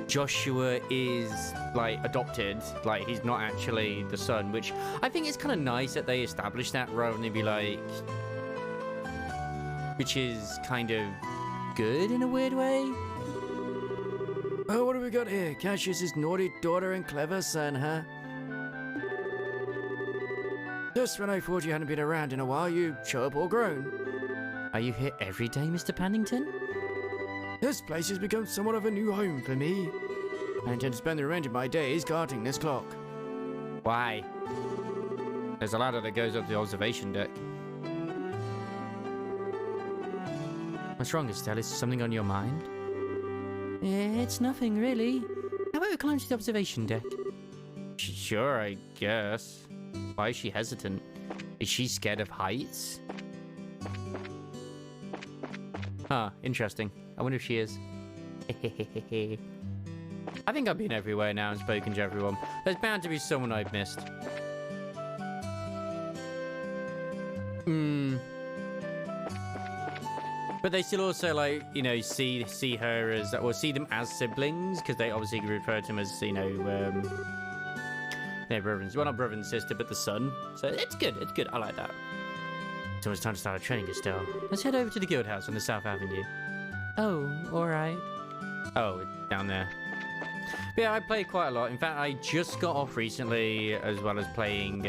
Joshua is, like, adopted. Like, he's not actually the son, which I think it's kind of nice that they establish that rather than be like... Which is kind of good in a weird way. Oh, what have we got here? Cassius's naughty daughter and clever son, huh? Just when I thought you hadn't been around in a while, you show up all grown. Are you here every day, Mr. Paddington? This place has become somewhat of a new home for me. I intend to spend the remainder of my days guarding this clock. Why? There's a ladder that goes up the observation deck. What's wrong, Estelle? Is something on your mind? It's nothing, really. How about we climb to the observation deck? Sure, I guess. Why is she hesitant? Is she scared of heights? Huh, interesting. I wonder if she is. I think I've been everywhere now and spoken to everyone. There's bound to be someone I've missed. But they still also, like, you know, see her as, or see them as siblings, because they obviously refer to them as, you know, they're brothers. Well, not brother and sister, but the son. So it's good. It's good. I like that. So it's time to start our training, Estelle. Let's head over to the guild house on the South Avenue. Oh, alright. Oh, it's down there. But yeah, I play quite a lot. In fact, I just got off recently, as well as playing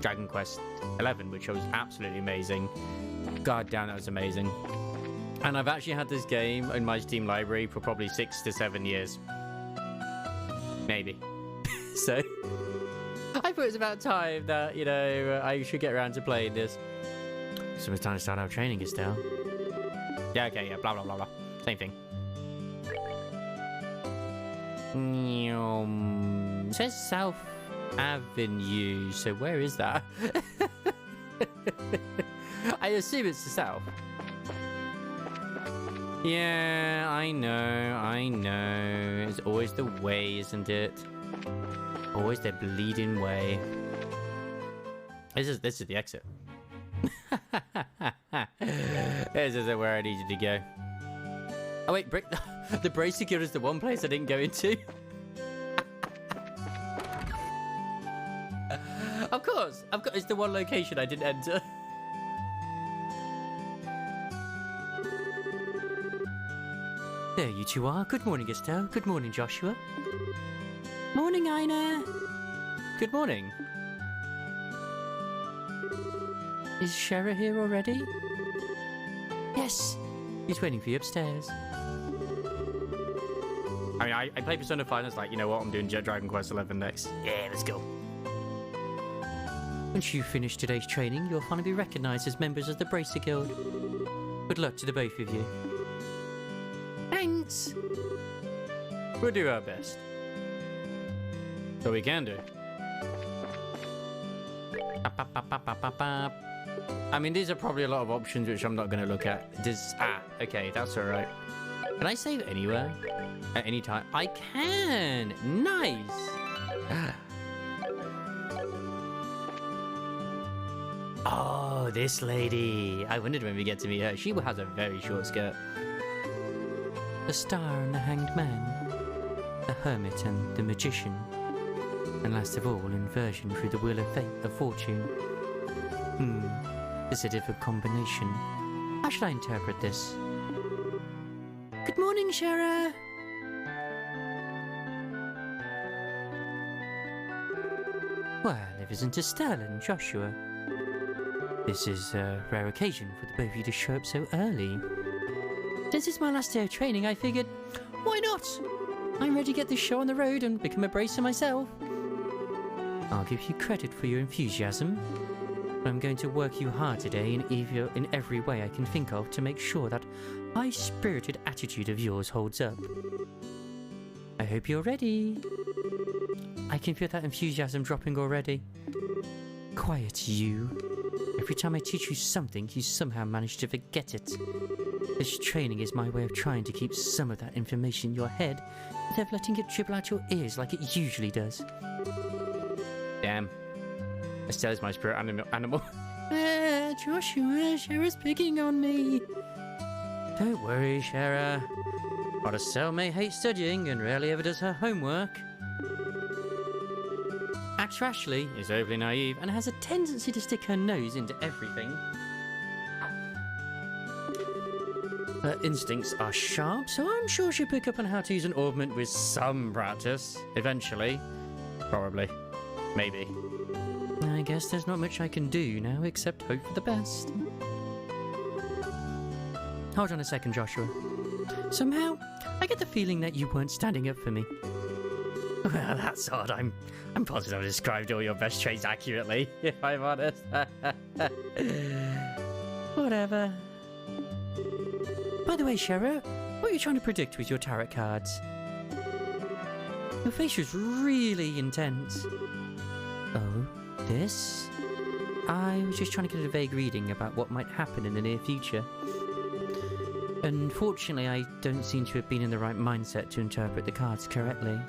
Dragon Quest 11, which was absolutely amazing. God damn, that was amazing. And I've actually had this game in my Steam library for probably 6 to 7 years. Maybe. So, I thought it was about time that, you know, I should get around to playing this. So it's time to start our training, Estelle. Yeah, okay, yeah, blah, blah, blah, blah. Same thing. It says South Avenue, so where is that? I assume it's the south. Yeah, I know. It's always the way, isn't it? Always the bleeding way. This is the exit. This isn't where I needed to go. Oh wait, the Bracer Guild is the one place I didn't go into. Of course, it's the one location I didn't enter. There you two are. Good morning, Estelle. Good morning, Joshua. Morning, Aina. Good morning. Is Shara here already? Yes. He's waiting for you upstairs. I mean, I play Persona 5 and it's like, you know what, I'm doing Dragon Quest 11 next. Yeah, let's go. Once you finish today's training, you'll finally be recognized as members of the Bracer Guild. Good luck to the both of you. Thanks. We'll do our best. So we can do. I mean, these are probably a lot of options which I'm not going to look at. Okay, that's alright. Can I save anywhere? At any time? I can! Nice! Oh, this lady. I wondered when we get to meet her. She has a very short skirt. The Star and the Hanged Man. The Hermit and the Magician. And last of all, inversion through the Wheel of Fate, of Fortune. This is a difficult combination. How should I interpret this? Good morning, Shara. Well, if isn't Estelle and Joshua. This is a rare occasion for the both of you to show up so early. Since it's my last day of training, I figured, why not? I'm ready to get this show on the road and become a bracer myself. I'll give you credit for your enthusiasm. I'm going to work you hard today in every way I can think of to make sure that high-spirited attitude of yours holds up. I hope you're ready. I can feel that enthusiasm dropping already. Quiet, you. Every time I teach you something, you somehow manage to forget it. This training is my way of trying to keep some of that information in your head instead of letting it dribble out your ears like it usually does. Damn. Estelle is my spirit animal. Joshua, Shara's picking on me. Don't worry, Shara. While Estelle may hate studying and rarely ever does her homework, Actor Ashley is overly naive and has a tendency to stick her nose into everything. Her instincts are sharp, so I'm sure she'll pick up on how to use an ornament with some practice. Eventually. Probably. Maybe. I guess there's not much I can do now except hope for the best. Hold on a second, Joshua. Somehow, I get the feeling that you weren't standing up for me. Well, that's odd. I'm positive I described all your best traits accurately, if I'm honest. Whatever. By the way, Shara, what are you trying to predict with your tarot cards? Your face was really intense. Oh, this? I was just trying to get a vague reading about what might happen in the near future. Unfortunately, I don't seem to have been in the right mindset to interpret the cards correctly.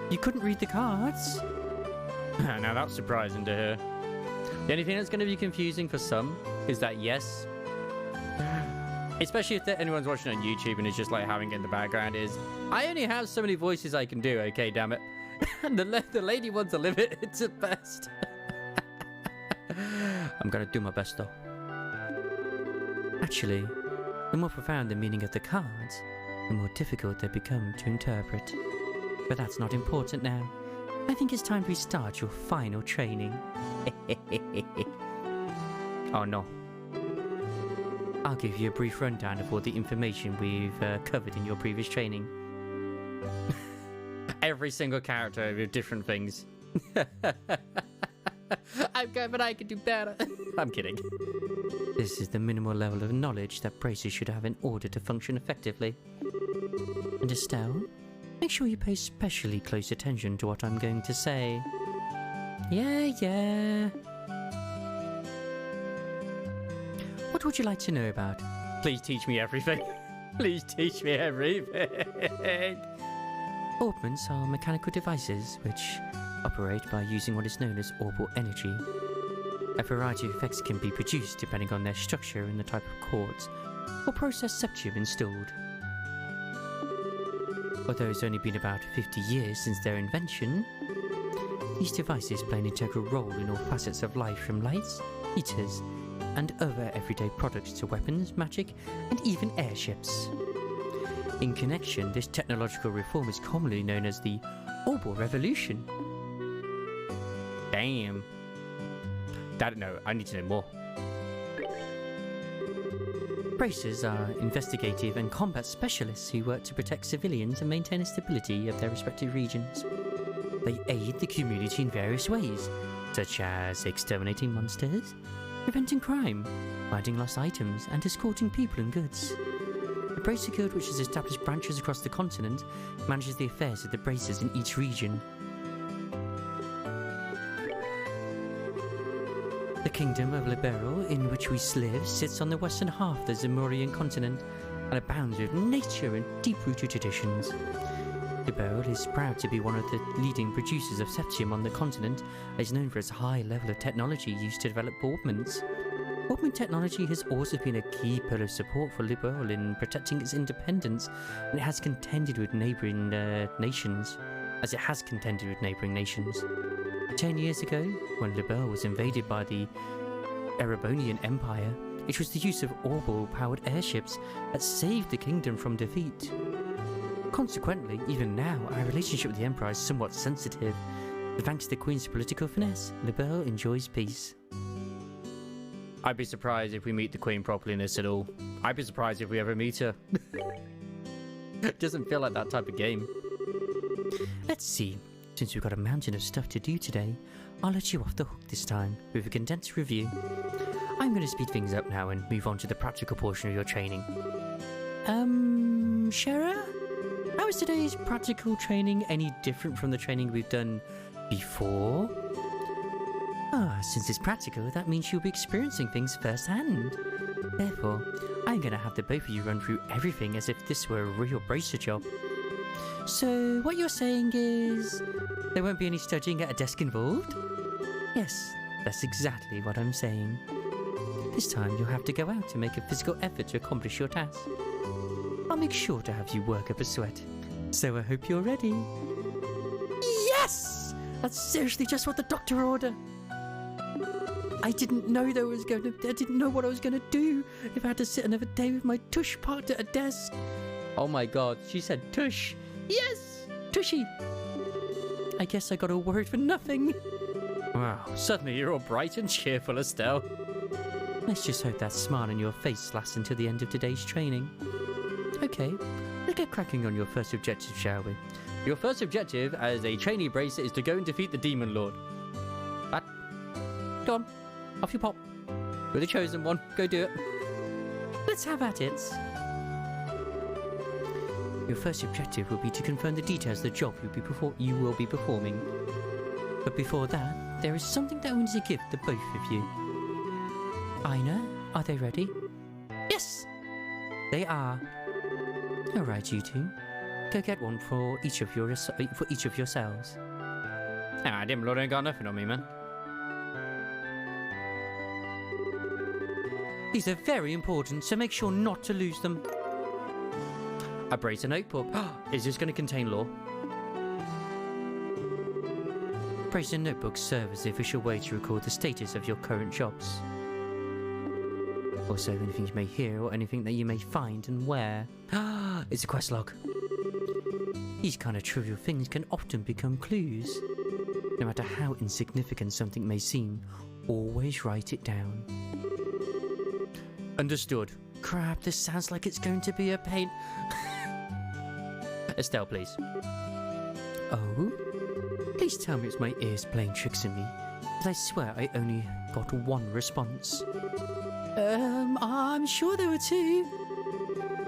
You couldn't read the cards? Now that's surprising to hear. The only thing that's going to be confusing for some is that yes, especially if anyone's watching on YouTube and is just like having it in the background, is I only have so many voices I can do, okay, damn it. And the lady wants a limit, it's at best. I'm gonna do my best though. Actually, The more profound the meaning of the cards, the more difficult they become to interpret. But that's not important now. I think it's time to restart your final training. Oh no. I'll give you a brief rundown of all the information we've covered in your previous training. Every single character with different things. I'm good, but I can do better. I'm kidding. This is the minimal level of knowledge that bracers should have in order to function effectively. And Estelle, make sure you pay especially close attention to what I'm going to say. Yeah. What would you like to know about? Please teach me everything. Please teach me everything. Orbments are mechanical devices which operate by using what is known as orbal energy. A variety of effects can be produced depending on their structure and the type of quartz or process septum installed. Although it's only been about 50 years since their invention, these devices play an integral role in all facets of life, from lights, heaters, and other everyday products to weapons, magic, and even airships. In connection, this technological reform is commonly known as the Orbal Revolution. Damn. No, I need to know more. Bracers are investigative and combat specialists who work to protect civilians and maintain the stability of their respective regions. They aid the community in various ways, such as exterminating monsters, preventing crime, finding lost items, and escorting people and goods. The Bracer Guild, which has established branches across the continent, manages the affairs of the bracers in each region. The Kingdom of Liberal, in which we live, sits on the western half of the Zamorian continent and abounds with nature and deep-rooted traditions. Liberal is proud to be one of the leading producers of septium on the continent and is known for its high level of technology used to develop augments. Augment technology has also been a key pillar of support for Liberal in protecting its independence, and it has contended with neighbouring nations. 10 years ago, when Liberal was invaded by the Erebonian Empire, it was the use of Orbal-powered airships that saved the kingdom from defeat. Consequently, even now, our relationship with the Empire is somewhat sensitive, but thanks to the Queen's political finesse, Liberal enjoys peace. I'd be surprised if we meet the Queen properly in this at all. I'd be surprised if we ever meet her. It doesn't feel like that type of game. Let's see. Since we've got a mountain of stuff to do today, I'll let you off the hook this time with a condensed review. I'm going to speed things up now and move on to the practical portion of your training. Shara? How is today's practical training any different from the training we've done before? Since it's practical, that means you'll be experiencing things firsthand. Therefore, I'm going to have the both of you run through everything as if this were a real bracer job. So, what you're saying is, there won't be any studying at a desk involved? Yes, that's exactly what I'm saying. This time you'll have to go out and make a physical effort to accomplish your task. I'll make sure to have you work up a sweat. So I hope you're ready. Yes! That's seriously just what the doctor ordered. I didn't know I didn't know what I was gonna do if I had to sit another day with my tush parked at a desk. Oh my god, she said tush. Yes! Tushy! I guess I got all worried for nothing. Wow, suddenly you're all bright and cheerful, Estelle. Let's just hope that smile on your face lasts until the end of today's training. Okay, let's get cracking on your first objective, shall we? Your first objective as a trainee bracer is to go and defeat the Demon Lord. What? Go on, off you pop. You're the chosen one, go do it. Let's have at it. Your first objective will be to confirm the details of the job you will be performing. But before that, there is something that I want to give the both of you. Aina, are they ready? Yes! They are. Alright, you two. Go get one for each of yourselves. Demon Lord ain't got nothing on me, man. These are very important, so make sure not to lose them. A bracer notebook. Is this going to contain lore? Bracer notebooks serve as the official way to record the status of your current jobs. Also, anything you may hear or anything that you may find and wear. It's a quest log. These kind of trivial things can often become clues. No matter how insignificant something may seem, always write it down. Understood. Crap, this sounds like it's going to be a pain. Estelle, please. Oh? Please tell me it's my ears playing tricks on me, but I swear I only got one response. I'm sure there were two.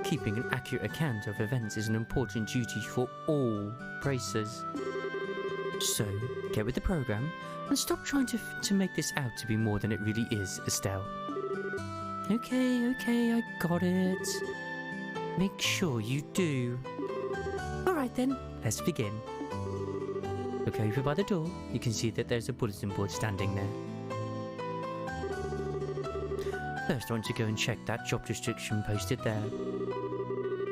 Keeping an accurate account of events is an important duty for all bracers. So, get with the program and stop trying to make this out to be more than it really is, Estelle. Okay, I got it. Make sure you do. Alright then, let's begin. Look over by the door. You can see that there's a bulletin board standing there. First, I want to go and check that job description posted there.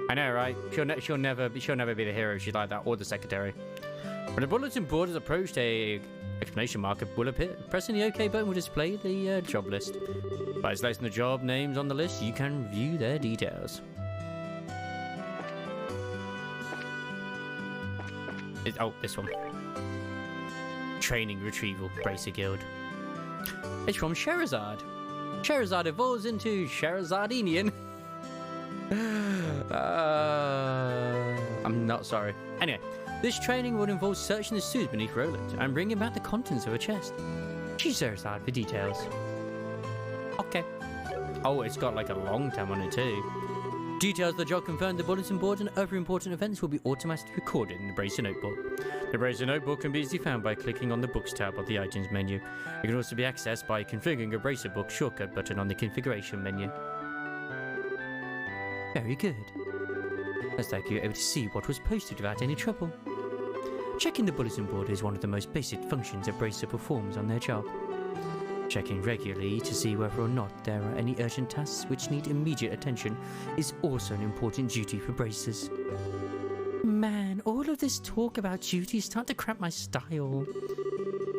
I know, right? She'll never be the hero if she's like that, or the secretary. When the bulletin board is approached, a exclamation mark will appear. Pressing the OK button will display the job list. By selecting the job names on the list, you can view their details. Oh, this one. Training Retrieval Bracer Guild. It's from Sherazade. Sherazade evolves into Sherazardinian. I'm not sorry. Anyway, this training would involve searching the sewers beneath Roland and bringing back the contents of her chest. She's Sherazade for details. Okay. Oh, it's got like a long time on it too. Details of the job confirmed the bulletin board and other important events will be automatically recorded in the Bracer Notebook. The Bracer Notebook can be easily found by clicking on the Books tab of the Items menu. It can also be accessed by configuring a Bracer Book shortcut button on the Configuration menu. Very good. Looks like you're able to see what was posted without any trouble. Checking the bulletin board is one of the most basic functions a Bracer performs on their job. Checking regularly to see whether or not there are any urgent tasks which need immediate attention is also an important duty for Bracers. Man, all of this talk about duties start to cramp my style.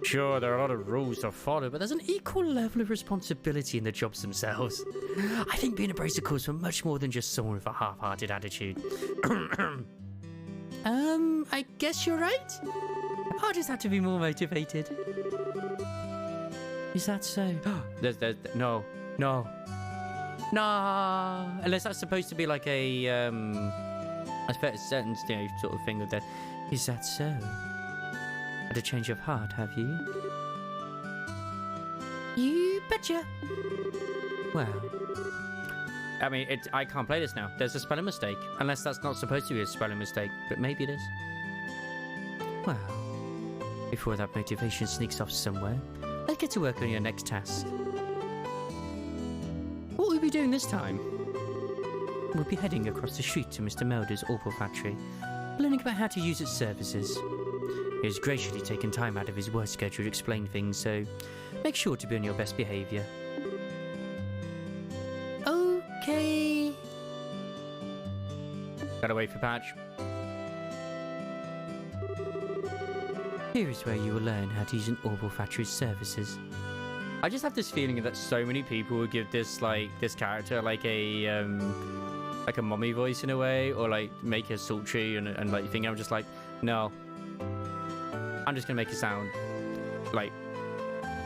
Sure, there are a lot of rules to follow, but there's an equal level of responsibility in the jobs themselves. I think being a Bracer calls for much more than just someone with a half-hearted attitude. I guess you're right. I'll just have to be more motivated. Is that so? No. Unless that's supposed to be like a certain sort of thing with that. Is that so? Had a change of heart, have you? You betcha. Well, I mean, I can't play this now. There's a spelling mistake. Unless that's not supposed to be a spelling mistake, but maybe it is. Well, before that motivation sneaks off somewhere, let's get to work on your next task. What will we be doing this time? We'll be heading across the street to Mr. Melder's Opal Factory, learning about how to use its services. He has graciously taken time out of his work schedule to explain things, so make sure to be on your best behaviour. Okay. Gotta wait for Patch. Here is where you will learn how to use an Orbital Factory's services. I just have this feeling that so many people would give this character like a mommy voice in a way, or like make her sultry and like think. I'm just like, no. I'm just gonna make it sound like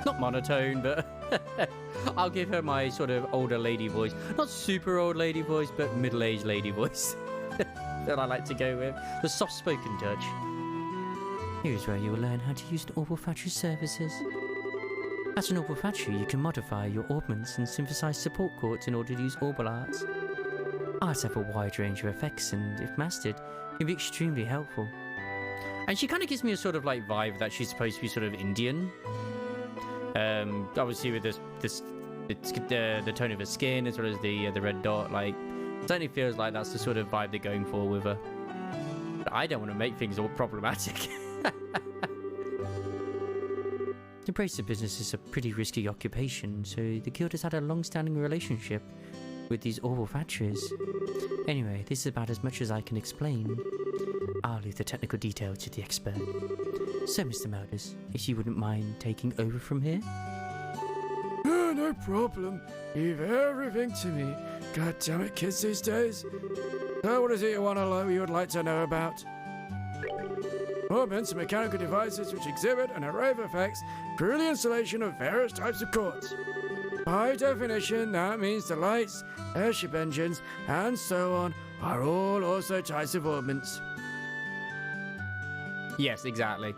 not monotone, but I'll give her my sort of older lady voice. Not super old lady voice, but middle-aged lady voice that I like to go with. The soft-spoken touch. Here's where you will learn how to use an Orbital Factory services. At an Orbital Factory, you can modify your orbments and synthesize support cords in order to use Orbital arts. Arts have a wide range of effects and, if mastered, can be extremely helpful. And she kind of gives me a sort of like vibe that she's supposed to be sort of Indian. Obviously with the tone of her skin as well as the red dot, like it certainly feels like that's the sort of vibe they're going for with her. But I don't want to make things all problematic. The Bracer business is a pretty risky occupation, so the guild has had a long-standing relationship with these Orbital factories. Anyway, this is about as much as I can explain. I'll leave the technical details to the expert. So, Mr. Melders, if you wouldn't mind taking over from here? No No problem. Leave everything to me. God damn it, kids these days. So what is it you would like to know about? Orbments are mechanical devices which exhibit an array of effects through the installation of various types of cords. By definition, that means the lights, airship engines, and so on are all also types of orbments. Yes, exactly.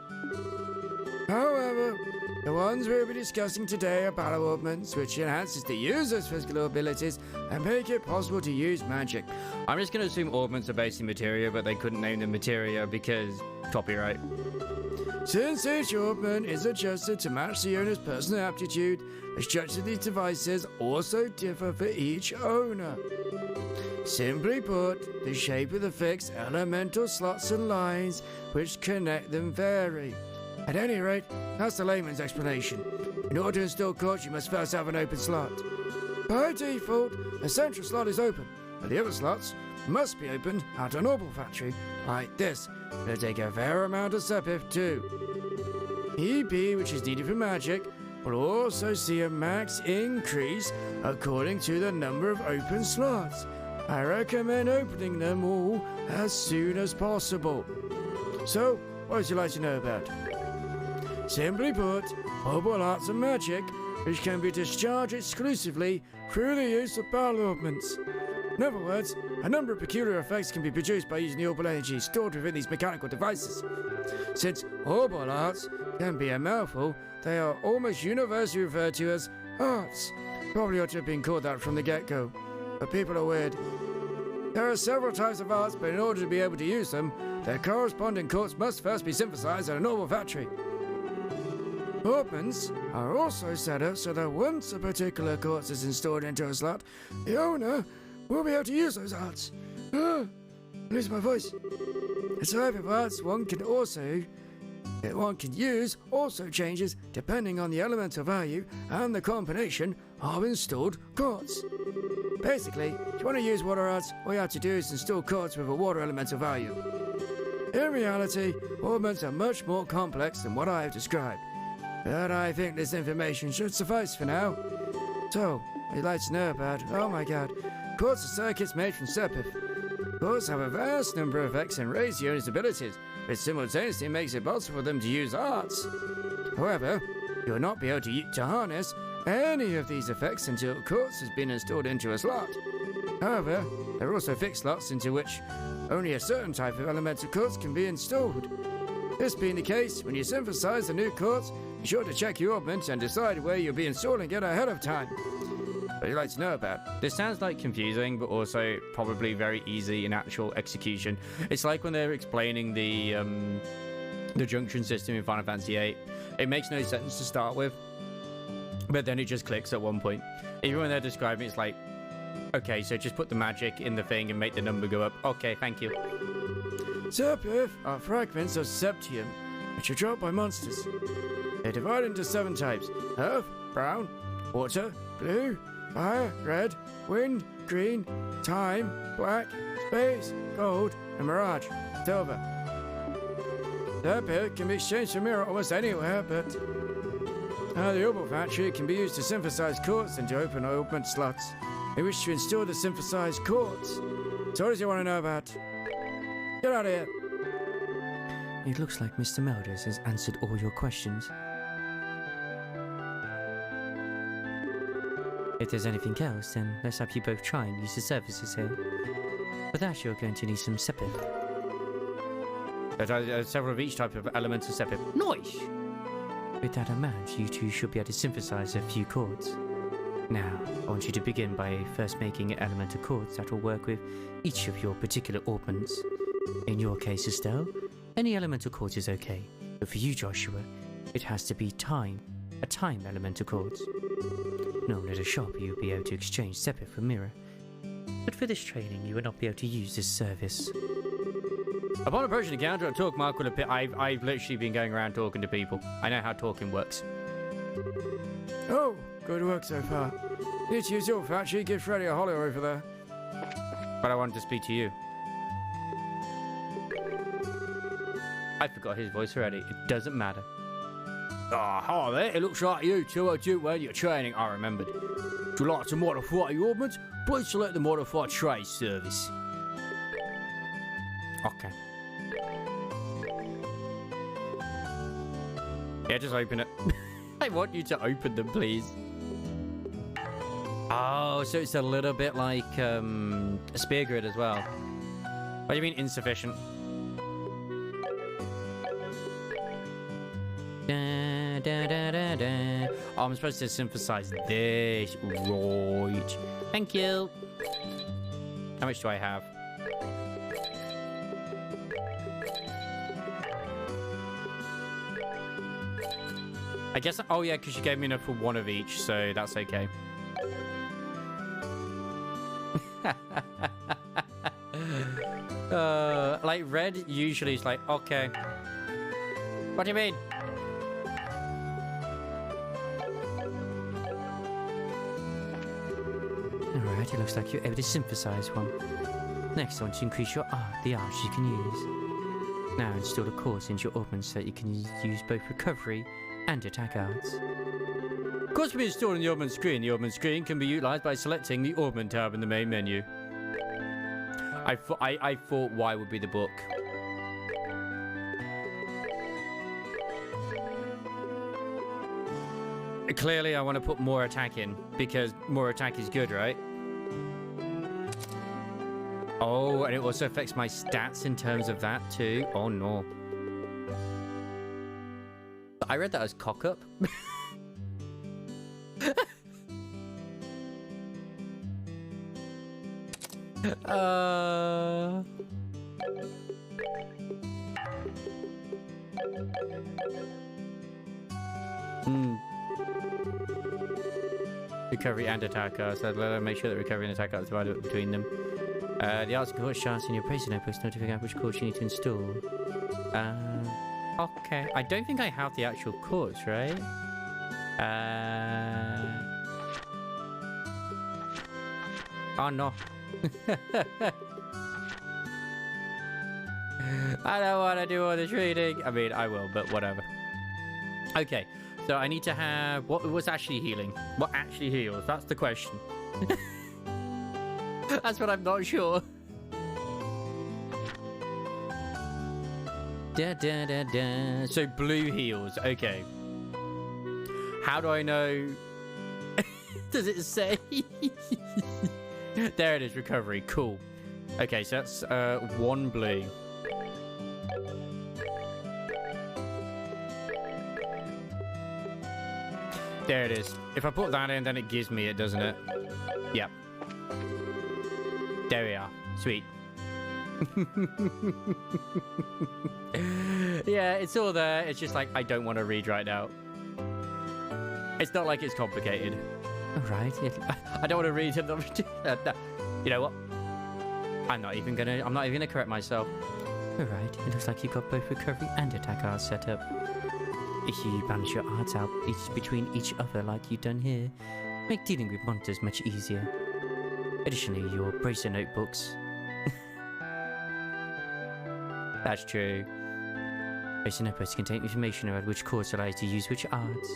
However, the ones we'll be discussing today are battle augments, which enhances the user's physical abilities and make it possible to use magic. I'm just going to assume augments are based in materia, but they couldn't name them materia because copyright. Since each augment is adjusted to match the owner's personal aptitude, the structure of these devices also differ for each owner. Simply put, the shape of the fixed elemental slots and lines which connect them vary. At any rate, that's the layman's explanation. In order to install cords, you must first have an open slot. By default, the central slot is open, but the other slots must be opened at a normal factory, like this. It'll take a fair amount of sepith too. EP, which is needed for magic, will also see a max increase according to the number of open slots. I recommend opening them all as soon as possible. So, what would you like to know about? Simply put, mobile arts and magic, which can be discharged exclusively through the use of battle augments. In other words, a number of peculiar effects can be produced by using the orbal energy stored within these mechanical devices. Since orbal arts can be a mouthful, they are almost universally referred to as arts. Probably ought to have been called that from the get-go, but people are weird. There are several types of arts, but in order to be able to use them, their corresponding quartz must first be synthesized at a normal factory. Augments are also set up so that once a particular quartz is installed into a slot, the owner will be able to use those arts. I lose my voice. The type of arts one can use also changes depending on the elemental value and the combination of installed quartz. Basically, if you want to use water arts, all you have to do is install quartz with a water elemental value. In reality, augments are much more complex than what I have described, but I think this information should suffice for now. So, what you'd like to know about? Oh my god, quartz are circuits made from sepith. Quartz have a vast number of effects and raise the owner's abilities, which simultaneously makes it possible for them to use arts. However, you will not be able to harness any of these effects until quartz has been installed into a slot. However, there are also fixed slots into which only a certain type of elemental quartz can be installed. This being the case, when you synthesize a new quartz, be sure to check your augment and decide where you'll be installing it ahead of time. What you'd like to know about? This sounds like confusing, but also probably very easy in actual execution. It's like when they're explaining the junction system in Final Fantasy VIII. It makes no sense to start with, but then it just clicks at one point. Even when they're describing it, it's like, okay, so just put the magic in the thing and make the number go up. Okay, thank you. Sepith are fragments of septium, which are dropped by monsters. They're divided into 7 types: earth, brown, water, blue, fire, red, wind, green, time, black, space, gold, and mirage, silver. Sepith can be exchanged for mirror almost anywhere, but the Opal Factory can be used to synthesize quartz and to open augment slots. We wish to install the synthesized quartz. So what does you want to know about? Get out of here! It looks like Mr. Melders has answered all your questions. If there's anything else, then let's have you both try and use the services here. For that, you're going to need some sepith. There's several of each type of elemental sepith. Nice! With that amount, you two should be able to synthesize a few chords. Now, I want you to begin by first making elemental chords that will work with each of your particular augments. In your case, Estelle, any elemental chords is okay, but for you, Joshua, it has to be a time elemental chords. Normally at a shop, you'll be able to exchange sepith for mirror, but for this training, you will not be able to use this service. Upon approaching the counter, a talk mark will appear. I've literally been going around talking to people. I know how talking works. Oh, good work so far. Need to use your factory, give Freddy a holler over there. But I wanted to speak to you. I forgot his voice already. It doesn't matter. hi there. It looks like you two are due when your training. I remembered. Would you like to modify your ordnance? Please select the modified trade service. Okay. Yeah, just open it. I want you to open them, please. Oh, so it's a little bit like a spear grid as well. What do you mean insufficient? Da, da, da, da, da. Oh, I'm supposed to synthesize this. Right. Thank you. How much do I have? I guess, oh yeah, because you gave me enough for one of each, so that's okay. Like red usually is like, okay. What do you mean? Alright, it looks like you're able to synthesize one. Next, I want to increase your the arts you can use. Now install a course into your augment so that you can use both recovery and attack arts. Course can be installed on the augment screen. The augment screen can be utilized by selecting the augment tab in the main menu. I thought Y would be the book. Clearly, I want to put more attack in because more attack is good, right? Oh, and it also affects my stats in terms of that too. Oh no. I read that as cock up. Recovery and attack arts. So make sure that recovery and attack arts are divided between them. The arts and course charts in your prison notebooks notify which course you need to install. Okay. I don't think I have the actual course, right? Oh no. I don't want to do all this reading. I mean, I will, but whatever. Okay, so I need to have... What was actually healing? What actually heals? That's the question. That's what I'm not sure. Da, da, da, da. So blue heals. Okay. How do I know? Does it say? There it is. Recovery. Cool. Okay, so that's one blue. There it is. If I put that in, then it gives me it, doesn't it? Yep. There we are. Sweet. Yeah, it's all there. It's just like, I don't want to read right now. It's not like it's complicated. All right. I don't want to read it. You know what? I'm not even gonna correct myself. All right. It looks like you got both recovery and attack arts set up. If you balance your arts out between each other like you've done here, make dealing with monsters much easier. Additionally, your bracer notebooks. That's true. Bracer notebooks contain information about which course allows you to use which arts.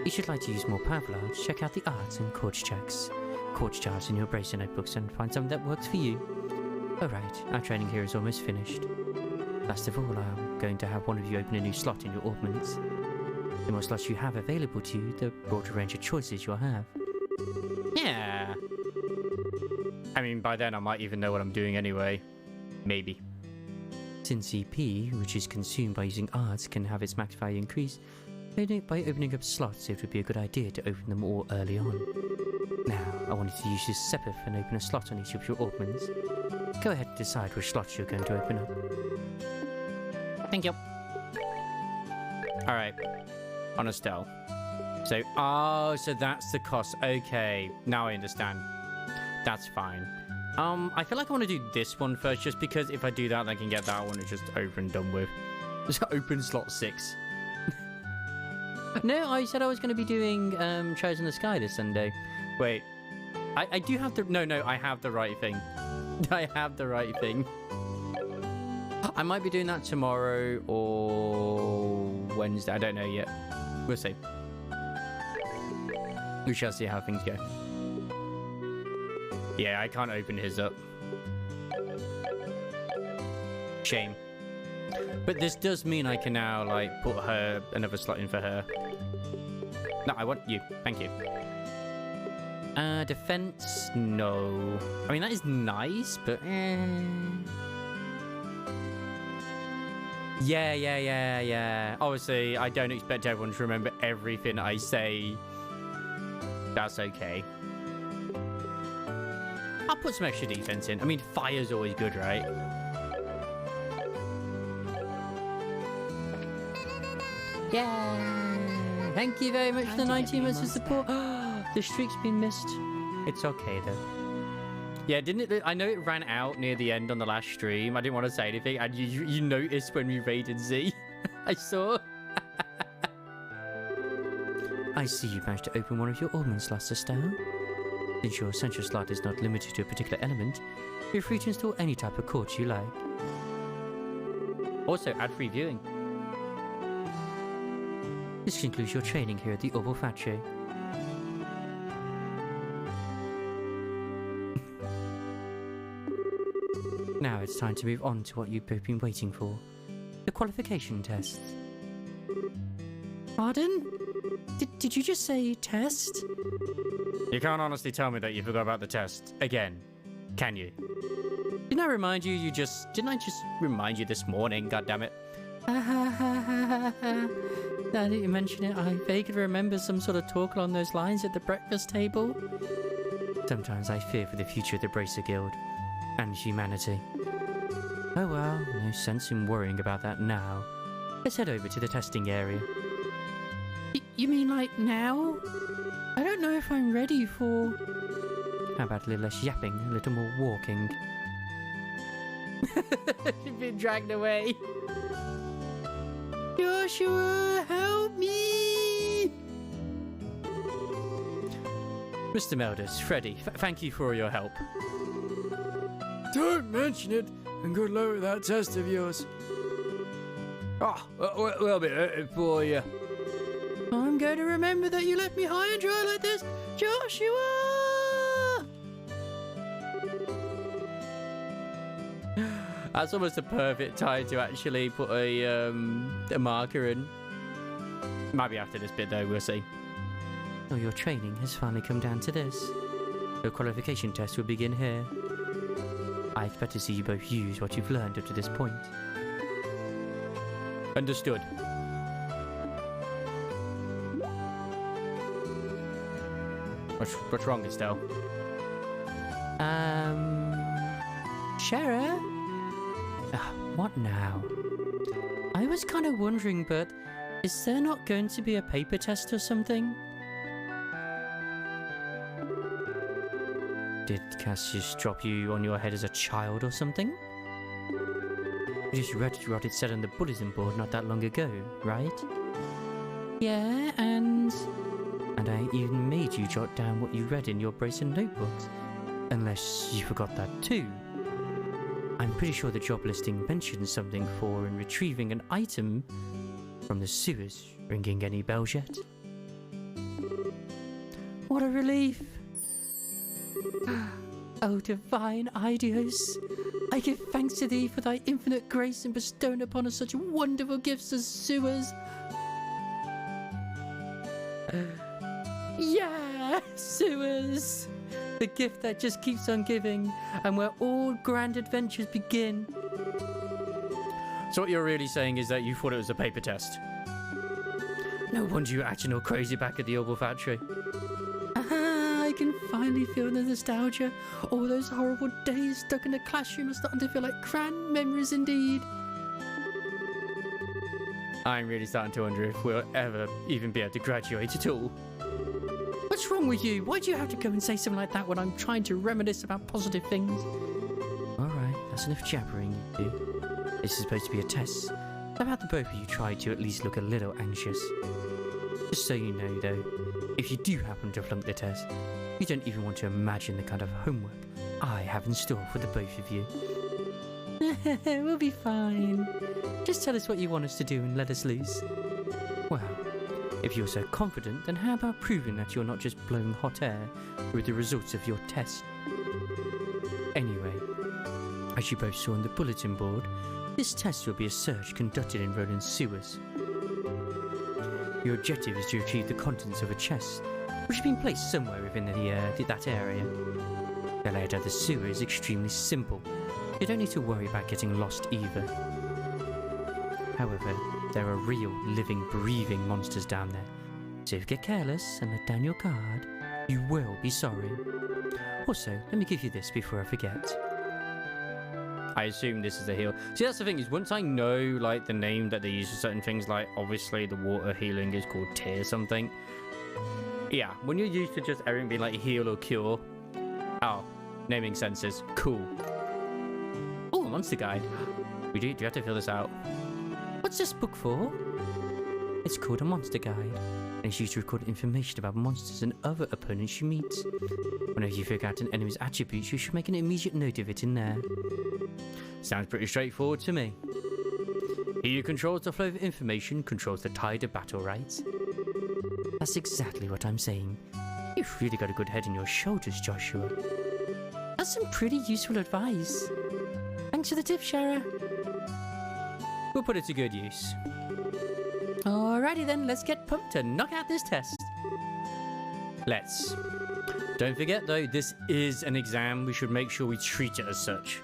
If you'd like to use more powerful arts, check out the arts and course checks. Course charts in your bracer notebooks and find something that works for you. Alright, our training here is almost finished. Last of all, I'm going to have one of you open a new slot in your augments. The more slots you have available to you, the broader range of choices you'll have. Yeah. I mean, by then I might even know what I'm doing anyway. Maybe. Since EP, which is consumed by using arts, can have its max value increased, by opening up slots, it would be a good idea to open them all early on. Now, I wanted to use this Sepith and open a slot on each of your augments. Go ahead and decide which slots you're going to open up. Thank you. Alright. On Estelle. So, oh, so that's the cost. Okay, now I understand. That's fine. I feel like I want to do this one first, just because if I do that, I can get that one. It's just over and done with. Just open slot 6. No, I said I was going to be doing Trails in the Sky this Sunday. Wait. I do have the... No, I have the right thing. I have the right thing. I might be doing that tomorrow or Wednesday. I don't know yet. We'll see. We shall see how things go. Yeah, I can't open his up. Shame. But this does mean I can now, like, put her another slot in for her. No, I want you. Thank you. Defense? No. I mean, that is nice, but Yeah. Obviously, I don't expect everyone to remember everything I say. That's okay. I'll put some extra defense in. I mean, fire's always good, right? Yeah. Thank you very much for the 19 months of support. The streak's been missed. It's okay, though. Yeah, didn't it? I know it ran out near the end on the last stream. I didn't want to say anything, and you noticed when we raided Z. I saw. I see you managed to open one of your Ormond slots, Estelle. Since your central slot is not limited to a particular element, you're free to install any type of quartz you like. Also, ad-free viewing. This concludes your training here at the Orbital Factory. Now it's time to move on to what you've both been waiting for. The qualification test. Pardon? Did you just say test? You can't honestly tell me that you forgot about the test again, can you? Didn't I remind you? Didn't I just remind you this morning? God damn it! Now that you mention it, I vaguely remember some sort of talk along those lines at the breakfast table. Sometimes I fear for the future of the Bracer Guild and humanity. Oh well, no sense in worrying about that now. Let's head over to the testing area. You mean like now? I don't know if I'm ready for... How about a little less yapping, a little more walking? You've been dragged away. Joshua, help me! Mr. Melders, Freddy, thank you for your help. Don't mention it, and good luck with that test of yours. We'll be hurting for you. I'm going to remember that you left me high and dry like this, Joshua! That's almost a perfect time to actually put a marker in. Might be after this bit though, we'll see. Oh, your training has finally come down to this. Your qualification test will begin here. I expect to see you both use what you've learned up to this point. Understood. What's wrong, Estelle? Shara? What now? I was kind of wondering, but is there not going to be a paper test or something? Did Cassius drop you on your head as a child or something? You just read what it said on the bulletin board not that long ago, right? Yeah, and I even made you jot down what you read in your Bracer notebooks. Unless you forgot that too. I'm pretty sure the job listing mentions something for in retrieving an item from the sewers. Ringing any bells yet? What a relief! Oh, divine Idios, I give thanks to thee for thy infinite grace in bestowing upon us such wonderful gifts as sewers. Yeah, sewers! The gift that just keeps on giving, and where all grand adventures begin. So what you're really saying is that you thought it was a paper test? No wonder you're acting all crazy back at the Orbital Factory. I can finally feel the nostalgia. All those horrible days stuck in the classroom are starting to feel like grand memories indeed. I'm really starting to wonder if we'll ever even be able to graduate at all. What's wrong with you? Why do you have to go and say something like that when I'm trying to reminisce about positive things? Alright, that's enough jabbering, you two. This is supposed to be a test. How about the both of you try to at least look a little anxious? Just so you know, though, if you do happen to flunk the test, you don't even want to imagine the kind of homework I have in store for the both of you. We'll be fine. Just tell us what you want us to do and let us loose. Well, If you're so confident, then how about proving that you're not just blowing hot air with the results of your test? Anyway, as you both saw on the bulletin board, this test will be a search conducted in Roland's sewers. Your objective is to retrieve the contents of a chest, which has been placed somewhere within that area. The layout of the sewer is extremely simple. You don't need to worry about getting lost either. However, there are real, living, breathing monsters down there. So if you get careless and let down your guard, you will be sorry. Also, let me give you this before I forget. I assume this is a heal. See, that's the thing, is once I know, like, the name that they use for certain things, like, obviously the water healing is called tear something. Yeah, when you're used to just everything being, like, heal or cure. Oh, naming senses. Cool. Oh, a monster guide. Do you have to fill this out? What's this book for? It's called a monster guide, and it's used to record information about monsters and other opponents you meet. Whenever you figure out an enemy's attributes, you should make an immediate note of it in there. Sounds pretty straightforward to me. He who controls the flow of information controls the tide of battle, right? That's exactly what I'm saying. You've really got a good head on your shoulders, Joshua. That's some pretty useful advice. Thanks for the tip, Shara. We'll put it to good use. Alrighty then, let's get pumped to knock out this test. Let's. Don't forget though, this is an exam. We should make sure we treat it as such.